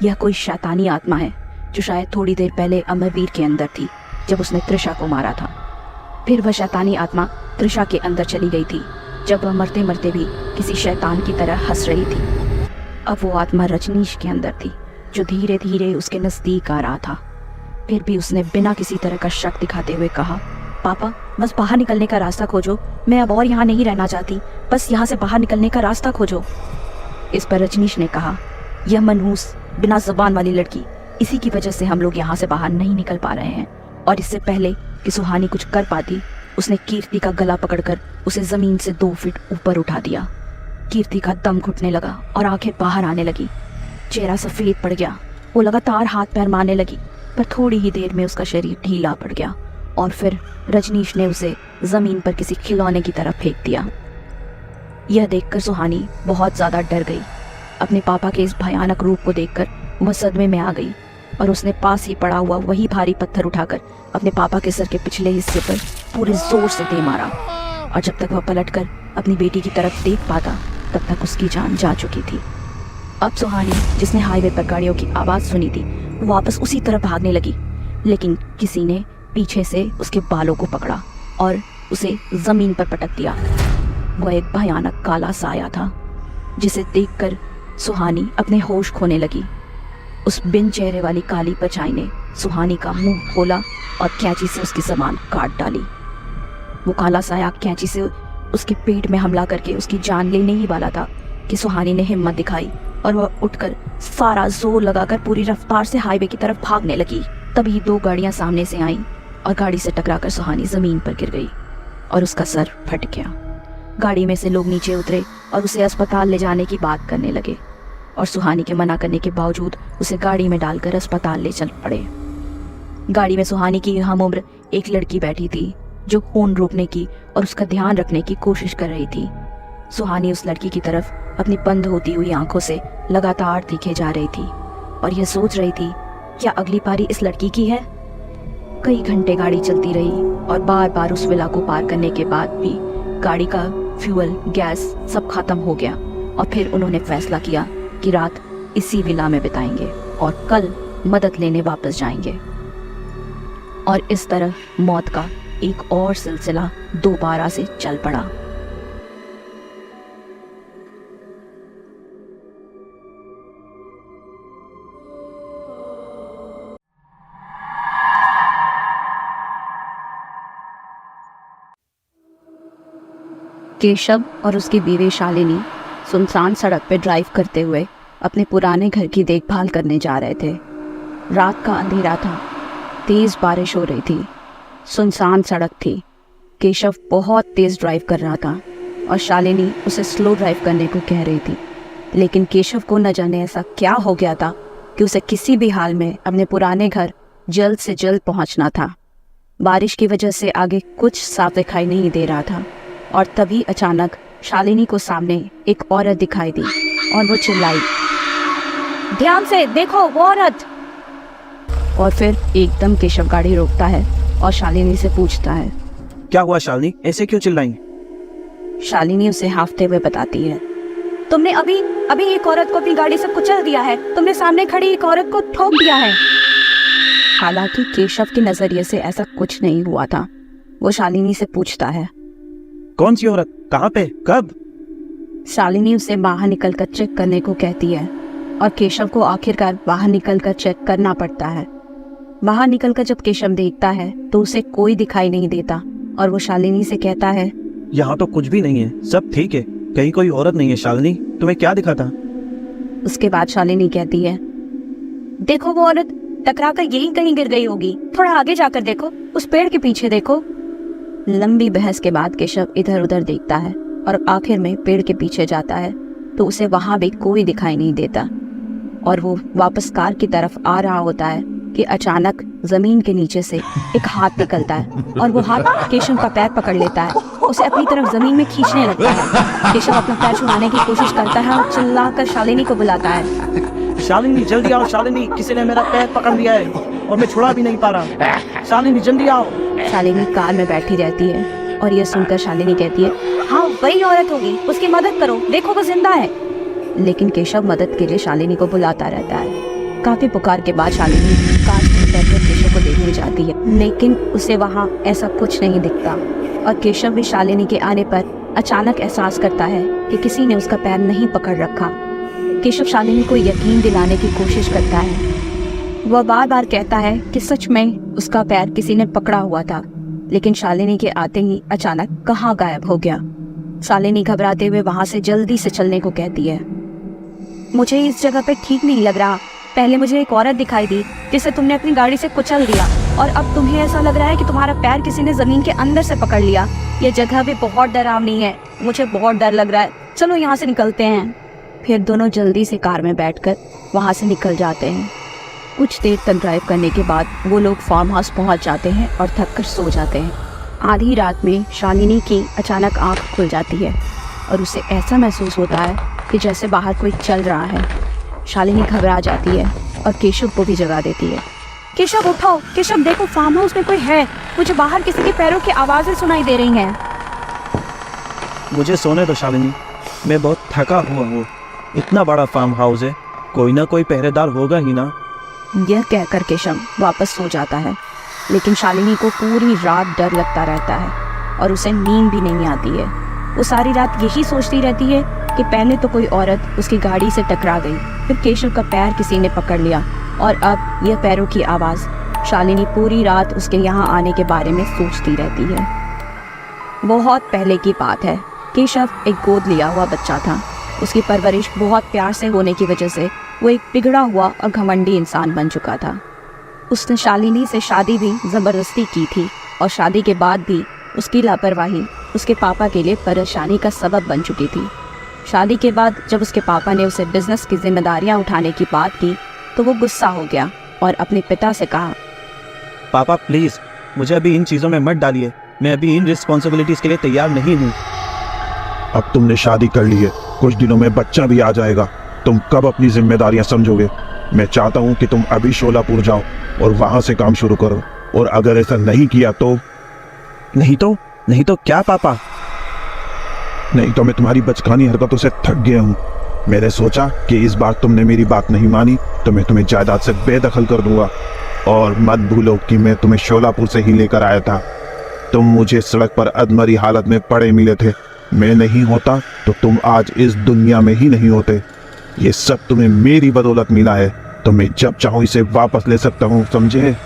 यह कोई शैतानी आत्मा है जो शायद थोड़ी देर पहले अमरवीर के अंदर थी जब उसने त्रिशा को मारा था। फिर वह शैतानी आत्मा त्रिशा के अंदर चली गई थी जब वह मरते मरते भी किसी शैतान की तरह हंस रही थी। अब वो आत्मा रजनीश के अंदर थी जो धीरे धीरे उसके नजदीक आ रहा था। फिर भी उसने बिना किसी तरह का शक दिखाते हुए कहा, पापा बस बाहर निकलने का रास्ता खोजो, मैं अब और यहाँ नहीं रहना चाहती, बस यहाँ से बाहर निकलने का रास्ता खोजो। इस पर रजनीश ने कहा, यह मनहूस बिना जुबान वाली लड़की, इसी की वजह से हम लोग यहाँ से बाहर नहीं निकल पा रहे हैं। और इससे पहले कि सुहानी कुछ कर पाती, उसने कीर्ति का गला पकड़कर उसे जमीन से 2 फीट ऊपर उठा दिया। कीर्ति का दम घुटने लगा और आंखें बाहर आने लगी। चेहरा सफेद पड़ गया। वो लगातार हाथ पैर मारने लगी, पर थोड़ी ही देर में उसका शरीर ढीला पड़ गया और फिर रजनीश ने उसे जमीन पर किसी खिलौने की तरफ फेंक दिया। यह देखकर सुहानी बहुत ज्यादा डर गई। अपने पापा के इस भयानक रूप को देखकर वह सदमे में आ गई और उसने पास ही पड़ा हुआ वही भारी पत्थर उठाकर अपने पापा के सर के पिछले हिस्से पर पूरे जोर से दे मारा। और जब तक वह पलटकर अपनी बेटी की तरफ देख पाता, तब तक उसकी जान जा चुकी थी। अब सुहानी, जिसने हाईवे पर गाड़ियों की आवाज सुनी थी, वापस उसी तरफ भागने लगी, लेकिन किसी ने पीछे से उसके बालों को पकड़ा और उसे जमीन पर पटक दिया। वह एक भयानक काला साया था जिसे देखकर सुहानी अपने होश खोने लगी। उस बिन चेहरे वाली काली परछाई ने सुहानी का मुंह खोला और कैंची से उसकी जबान काट डाली। वो काला साया कैंची से उसके पेट में हमला करके उसकी जान लेने ही वाला था कि सुहानी ने हिम्मत दिखाई और वह उठकर सारा जोर लगाकर पूरी रफ्तार से हाईवे की तरफ भागने लगी। तभी 2 गाड़ियां सामने से आईं और गाड़ी से टकराकर सुहानी जमीन पर गिर गई और उसका सर फट गया। गाड़ी में से लोग नीचे उतरे और उसे अस्पताल ले जाने की बात करने लगे और सुहानी के मना करने के बावजूद उसे गाड़ी में डालकर अस्पताल ले चल पड़े। गाड़ी में सुहानी की हम उम्र एक लड़की बैठी थी जो खून रोकने की और उसका ध्यान रखने की कोशिश कर रही थी। सुहानी उस लड़की की तरफ अपनी बंद होती हुई आंखों से लगातार देखे जा रही थी और यह सोच रही थी, क्या अगली पारी इस लड़की की है? कई घंटे गाड़ी चलती रही और बार बार उस विला को पार करने के बाद भी गाड़ी का फ्यूल, गैस सब खत्म हो गया और फिर उन्होंने फैसला किया कि रात इसी विला में बिताएंगे और कल मदद लेने वापस जाएंगे। और इस तरह मौत का एक और सिलसिला दोबारा से चल पड़ा। केशव और उसकी बीवी शालिनी सुनसान सड़क पर ड्राइव करते हुए अपने पुराने घर की देखभाल करने जा रहे थे। रात का अंधेरा था, तेज बारिश हो रही थी, सुनसान सड़क थी। केशव बहुत तेज ड्राइव कर रहा था और शालिनी उसे स्लो ड्राइव करने को कह रही थी, लेकिन केशव को न जाने ऐसा क्या हो गया था कि उसे किसी भी हाल में अपने पुराने घर जल्द से जल्द पहुंचना था। बारिश की वजह से आगे कुछ साफ दिखाई नहीं दे रहा था और तभी अचानक शालिनी को सामने एक औरत दिखाई दी और वो चिल्लाई, ध्यान से देखो वो औरत। और फिर एकदम केशव गाड़ी रोकता है और शालिनी से पूछता है,
क्या हुआ शालिनी, ऐसे क्यों चिल्लाई?
शालिनी उसे हाफते हुए बताती है, तुमने अभी एक औरत को अपनी गाड़ी से कुचल दिया है, तुमने सामने खड़ी एक औरत को ठोक दिया है। हालांकि केशव के नजरिए से ऐसा कुछ नहीं हुआ था। वो शालिनी से पूछता है,
कौन सी औरत, कहाँ पे, कब?
शालिनी उसे बाहर निकलकर चेक करने को कहती है और केशव को आखिरकार बाहर निकलकर चेक करना पड़ता है। बाहर निकलकर जब केशव देखता है तो उसे कोई दिखाई नहीं देता और वो शालिनी से कहता है,
यहाँ तो कुछ भी नहीं है, सब ठीक है, कहीं कोई औरत नहीं है। शालिनी, तुम्हें क्या दिखा था?
उसके बाद शालिनी कहती है, देखो वो औरत टकरा कर यहीं कहीं गिर गई होगी, थोड़ा आगे जाकर देखो, उस पेड़ के पीछे देखो। लंबी बहस के बाद केशव इधर उधर देखता है और आखिर में पेड़ के पीछे जाता है तो उसे वहां भी कोई दिखाई नहीं देता और वो वापस कार की तरफ आ रहा होता है कि अचानक जमीन के नीचे से एक हाथ निकलता है और वो हाथ केशव का पैर पकड़ लेता है, उसे अपनी तरफ जमीन में खींचने लगता है। केशव अपना पैर छुड़ाने की कोशिश करता है और चिल्लाकर शालिनी को बुलाता है,
शालिनी जल्दी आओ, शालिनी किसी ने मेरा पैर पकड़ लिया है और मैं छुड़ा भी नहीं पा रहा, शालिनी जल्दी आओ।
शालिनी कार में बैठी रहती है और यह सुनकर शालिनी कहती है, हाँ वही औरत होगी, उसकी मदद करो, देखो वो जिंदा है। लेकिन केशव मदद के लिए शालिनी को बुलाता रहता है। काफी पुकार के बाद शालिनी कार से उतरकर केशव को देखने जाती है, लेकिन उसे वहाँ ऐसा कुछ नहीं दिखता और केशव भी शालिनी के आने पर अचानक एहसास करता है कि किसी ने उसका पैर नहीं पकड़ रखा। केशव शालिनी को यकीन दिलाने की कोशिश करता है। वह बार बार कहता है कि सच में उसका पैर किसी ने पकड़ा हुआ था, लेकिन शालिनी के आते ही अचानक कहाँ गायब हो गया। शालिनी घबराते हुए वहां से जल्दी से चलने को कहती है, मुझे इस जगह पे ठीक नहीं लग रहा, पहले मुझे एक औरत दिखाई दी जिसे तुमने अपनी गाड़ी से कुचल दिया और अब तुम्हें ऐसा लग रहा है कि तुम्हारा पैर किसी ने जमीन के अंदर से पकड़ लिया। ये जगह भी बहुत डरावनी है, मुझे बहुत डर लग रहा है, चलो यहाँ से निकलते हैं। फिर दोनों जल्दी से कार में बैठकर वहाँ से निकल जाते हैं। कुछ देर तक ड्राइव करने के बाद वो लोग फार्म हाउस पहुँच जाते हैं और थक कर सो जाते हैं। आधी रात में शालिनी की अचानक आँख खुल जाती है और उसे ऐसा महसूस होता है कि जैसे बाहर कोई चल रहा है। शालिनी घबरा जाती है और केशव को भी जगा देती है, केशव उठो, केशव देखो फार्म हाउस में कोई है, मुझे बाहर किसी के पैरों की आवाज़ें सुनाई दे रही हैं।
मुझे सोने दो शालिनी, मैं बहुत थका हुआ हूँ, इतना बड़ा फार्म हाउस है, कोई ना कोई पहरेदार होगा ही ना।
यह कहकर केशव वापस सो जाता है, लेकिन शालिनी को पूरी रात डर लगता रहता है और उसे नींद भी नहीं आती है। वो सारी रात यही सोचती रहती है कि पहले तो कोई औरत उसकी गाड़ी से टकरा गई, फिर केशव का पैर किसी ने पकड़ लिया और अब यह पैरों की आवाज़। शालिनी पूरी रात उसके यहाँ आने के बारे में सोचती रहती है। बहुत पहले की बात है, केशव एक गोद लिया हुआ बच्चा था। उसकी परवरिश बहुत प्यार से होने की वजह से वो एक बिगड़ा हुआ और घमंडी इंसान बन चुका था। उसने शालिनी से शादी भी ज़बरदस्ती की थी और शादी के बाद भी उसकी लापरवाही उसके पापा के लिए परेशानी का सबब बन चुकी थी। शादी के बाद जब उसके पापा ने उसे बिजनेस की जिम्मेदारियां उठाने की बात की तो वो गुस्सा हो गया और अपने पिता से कहा,
पापा प्लीज़ मुझे अभी इन चीज़ों में मत डालिए, मैं अभी इन रिस्पॉन्सिबिलिटीज़ के लिए तैयार नहीं हूँ।
अब तुमने शादी कर ली है, कुछ दिनों में बच्चा भी आ जाएगा, तुम कब अपनी जिम्मेदारियां समझोगे? मैं चाहता हूं कि तुम अभी शोलापुर जाओ और वहां से काम शुरू करो, और अगर ऐसा नहीं किया तो
नहीं तो क्या पापा?
नहीं तो मैं तुम्हारी बचकानी हरकतों से थक गया हूँ। मैंने सोचा कि इस बार तुमने मेरी बात नहीं मानी तो मैं तुम्हें जायदाद से बेदखल कर दूंगा, और मत भूलो कि मैं तुम्हें शोलापुर से ही लेकर आया था। तुम मुझे सड़क पर अधमरी हालत में पड़े मिले थे, मैं नहीं होता तो तुम आज इस दुनिया में ही नहीं होते। ये सब तुम्हें मेरी बदौलत मिला है, तो मैं जब चाहूँ इसे वापस ले सकता हूँ, समझे?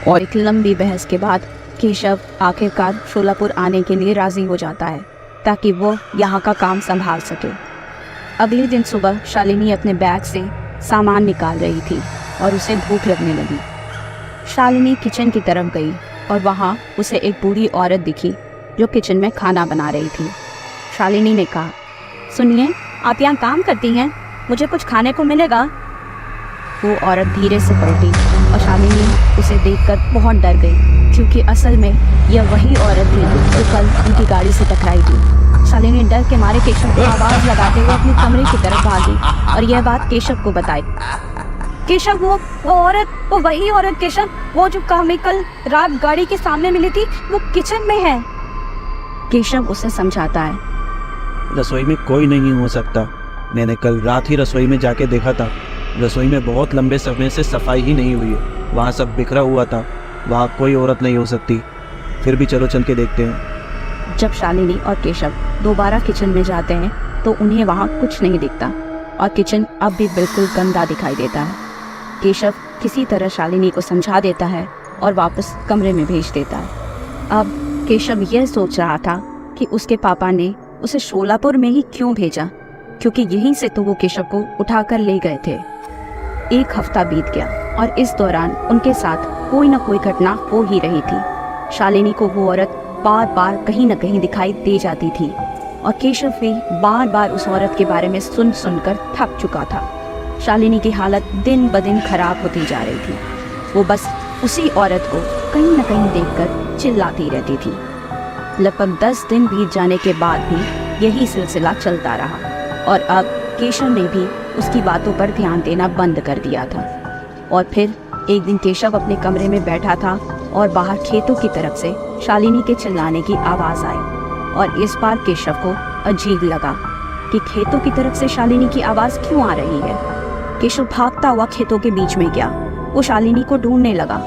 और एक लंबी बहस के बाद केशव आखिरकार शोलापुर आने के लिए राजी हो जाता है ताकि वो यहाँ का काम संभाल सके। अगले दिन सुबह शालिनी अपने बैग से सामान निकाल रही थी और उसे भूख लगने लगी। शालिनी किचन की तरफ गई और वहाँ उसे एक बूढ़ी औरत दिखी जो किचन में खाना बना रही थी। शालिनी ने कहा, सुनिए, आप यहाँ काम करती हैं, मुझे कुछ खाने को मिलेगा? वो औरत धीरे से पलटी और शालिनी उसे देखकर बहुत डर गई, क्योंकि असल में यह वही औरत थी जो कल उनकी गाड़ी से टकराई थी। शालिनी डर के मारे केशव को आवाज लगाते हुए अपने कमरे की तरफ भागी और यह बात केशव को बताई। केशव, वो औरत, वो वही औरत केशव, वो जो हमें कल रात गाड़ी के सामने मिली थी, वो किचन में है। केशव उसे समझाता है।
रसोई में कोई नहीं हो सकता। मैंने कल रात ही रसोई में जाके देखा था। रसोई में बहुत लंबे समय से सफाई ही नहीं हुई है। वहाँ सब बिखरा हुआ था। वहाँ कोई औरत नहीं हो सकती। फिर भी चलो चल के देखते हैं।
जब शालिनी और केशव दोबारा किचन में जाते हैं तो उन्हें वहाँ कुछ नहीं दिखता और किचन अब भी बिल्कुल गंदा दिखाई देता है। केशव किसी तरह शालिनी को समझा देता है और वापस कमरे में भेज देता है। अब केशव यह सोच रहा था कि उसके पापा ने उसे शोलापुर में ही क्यों भेजा, क्योंकि यहीं से तो वो केशव को उठाकर ले गए थे। एक हफ्ता बीत गया और इस दौरान उनके साथ कोई न कोई घटना हो ही रही थी। शालिनी को वो औरत बार बार कहीं न कहीं दिखाई दे जाती थी और केशव भी बार बार उस औरत के बारे में सुन सुनकर थक चुका था। शालिनी की हालत दिन ब दिन खराब होती जा रही थी। वो बस उसी औरत को कहीं न कहीं देखकर चिल्लाती रहती थी। लगभग 10 दिन बीत जाने के बाद भी यही सिलसिला चलता रहा और अब केशव ने भी उसकी बातों पर ध्यान देना बंद कर दिया था। और फिर एक दिन केशव अपने कमरे में बैठा था और बाहर खेतों की तरफ से शालिनी के चिल्लाने की आवाज़ आई और इस बार केशव को अजीब लगा कि खेतों की तरफ से शालिनी की आवाज़ क्यों आ रही है। केशव भागता हुआ खेतों के बीच में गया। वो शालिनी को ढूंढने लगा।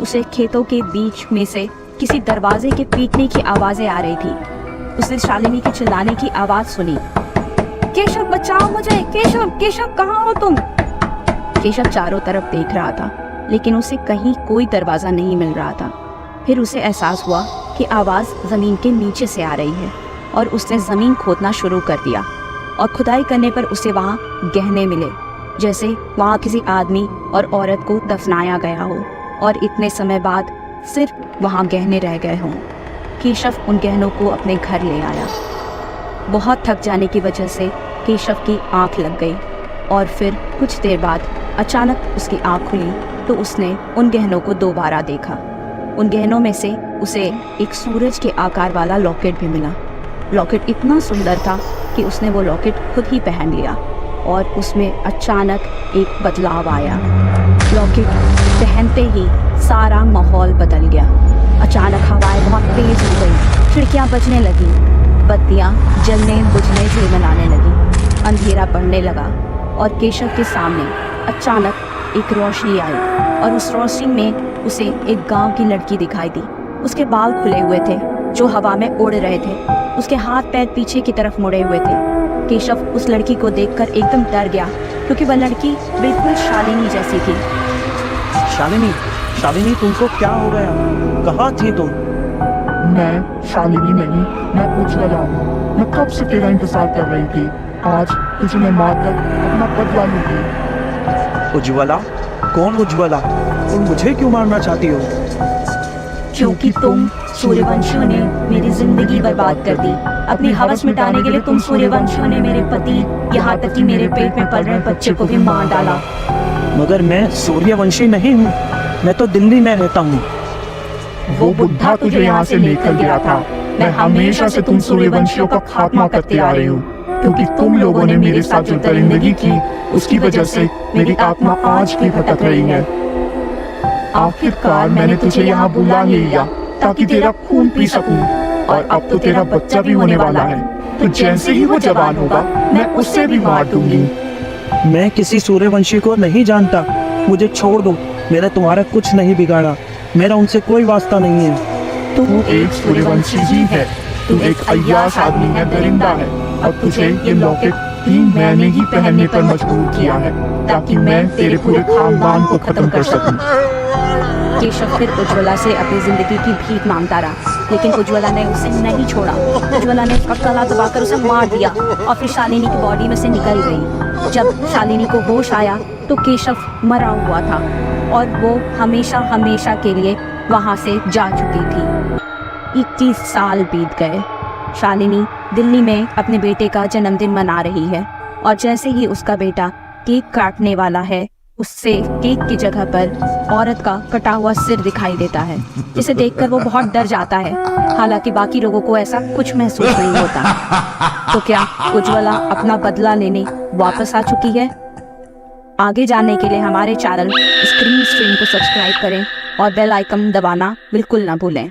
उसे खेतों के बीच में से किसी दरवाजे के पीटने की आवाज़ें आ रही थी। उसने शालिनी के चिल्लाने की आवाज़ सुनी। केशव, बचाओ मुझे! केशव, केशव, कहाँ हो तुम? केशव चारों तरफ देख रहा था लेकिन उसे कहीं कोई दरवाज़ा नहीं मिल रहा था। फिर उसे एहसास हुआ कि आवाज़ ज़मीन के नीचे से आ रही है और उसने ज़मीन खोदना शुरू कर दिया और खुदाई करने पर उसे वहाँ गहने मिले, जैसे वहाँ किसी आदमी और औरत को दफनाया गया हो और इतने समय बाद सिर्फ वहाँ गहने रह गए हों। केशव उन गहनों को अपने घर ले आया। बहुत थक जाने की वजह से केशव की आंख लग गई और फिर कुछ देर बाद अचानक उसकी आंख खुली तो उसने उन गहनों को दोबारा देखा। उन गहनों में से उसे एक सूरज के आकार वाला लॉकेट भी मिला। लॉकेट इतना सुंदर था कि उसने वो लॉकेट खुद ही पहन लिया और उसमें अचानक एक बदलाव आया। लॉकेट पहनते ही सारा माहौल बदल गया। अचानक हवाएं बहुत तेज हो गई, खिड़कियां बजने लगी, बत्तियां जलने बुझने झिलमिलाने लगी, अंधेरा पड़ने लगा और केशव के सामने अचानक एक रोशनी आई और उस रोशनी में उसे एक गांव की लड़की दिखाई दी। उसके बाल खुले हुए थे जो हवा में उड़ रहे थे। उसके हाथ पैर पीछे की तरफ मुड़े हुए थे। केशव उस लड़की को देखकर एकदम डर गया क्योंकि वह लड़की बिल्कुल शालिनी जैसी थी।
शालिनी, शालिनी, तुमको क्या हो गया? कहाँ थी तुम?
मैं शालिनी नहीं, मैं उज्ज्वला हूँ। मैं कब से तेरा इंतजार कर रही थी। आज तुझे मैं मारकर अपना बदला लूंगी।
उज्ज्वला? कौन उज्ज्वला? तुम मुझे क्यों मारना चाहती हो?
क्योंकि तुम सूर्यवंशियों ने मेरी जिंदगी बर्बाद कर दी। अपनी हवस मिटाने के लिए तुम सूर्यवंशियों ने मेरे पति, यहाँ तक कि मेरे पेट में पल रहे बच्चे को भी मार डाला।
मगर मैं सूर्यवंशी नहीं हूँ। मैं तो दिल्ली में रहता हूँ।
वो बुढ़ा तुझे यहाँ से लेकर गया था। मैं हमेशा से तुम सूर्यवंशियों का खात्मा करते आ रही हूँ क्योंकि तुम लोगों ने मेरे साथ जो दरिंदगी की उसकी वजह से मेरी आत्मा आज भी भटक रही है। आखिरकार मैंने तुझे यहाँ बुला लिया ताकि तेरा खून पी सकूं और अब तो तेरा बच्चा भी होने वाला है। तो जैसे ही वो जवान होगा मैं उसे भी मार दूंगी।
मैं किसी सूर्यवंशी को नहीं जानता। मुझे छोड़ दो। मेरा तुम्हारा कुछ नहीं बिगाड़ा। मेरा उनसे कोई वास्ता नहीं है।
तू एक सूर्यवंशी ही है। तू एक अय्याश आदमी है, दरिंदा है और तुझे ये लॉकेट 3 महीने ही पहनने पर मजबूर किया है ताकि मैं तेरे पूरे खानदान को खत्म कर सकूं।
केशव फिर उज्ज्वला से अपनी जिंदगी की भीख मांगता रहा लेकिन उज्ज्वला ने उसे नहीं छोड़ा। उज्ज्वला ने उसका गला दबाकर उसे मार दिया और फिर शालिनी की बॉडी में से निकल गई। जब शालिनी को होश आया तो केशव मरा हुआ था और वो हमेशा हमेशा के लिए वहाँ से जा चुकी थी। 21 साल बीत गए। शालिनी दिल्ली में अपने बेटे का जन्मदिन मना रही है और जैसे ही उसका बेटा केक काटने वाला है उससे केक की जगह पर औरत का कटा हुआ सिर दिखाई देता है, जिसे देखकर वो बहुत डर जाता है। हालांकि बाकी लोगों को ऐसा कुछ महसूस नहीं होता। तो क्या उज्ज्वला अपना बदला लेने वापस आ चुकी है? आगे जानने के लिए हमारे चैनल स्क्रीन स्ट्रीम को सब्सक्राइब करें और बेल आइकन दबाना बिल्कुल ना भूलें।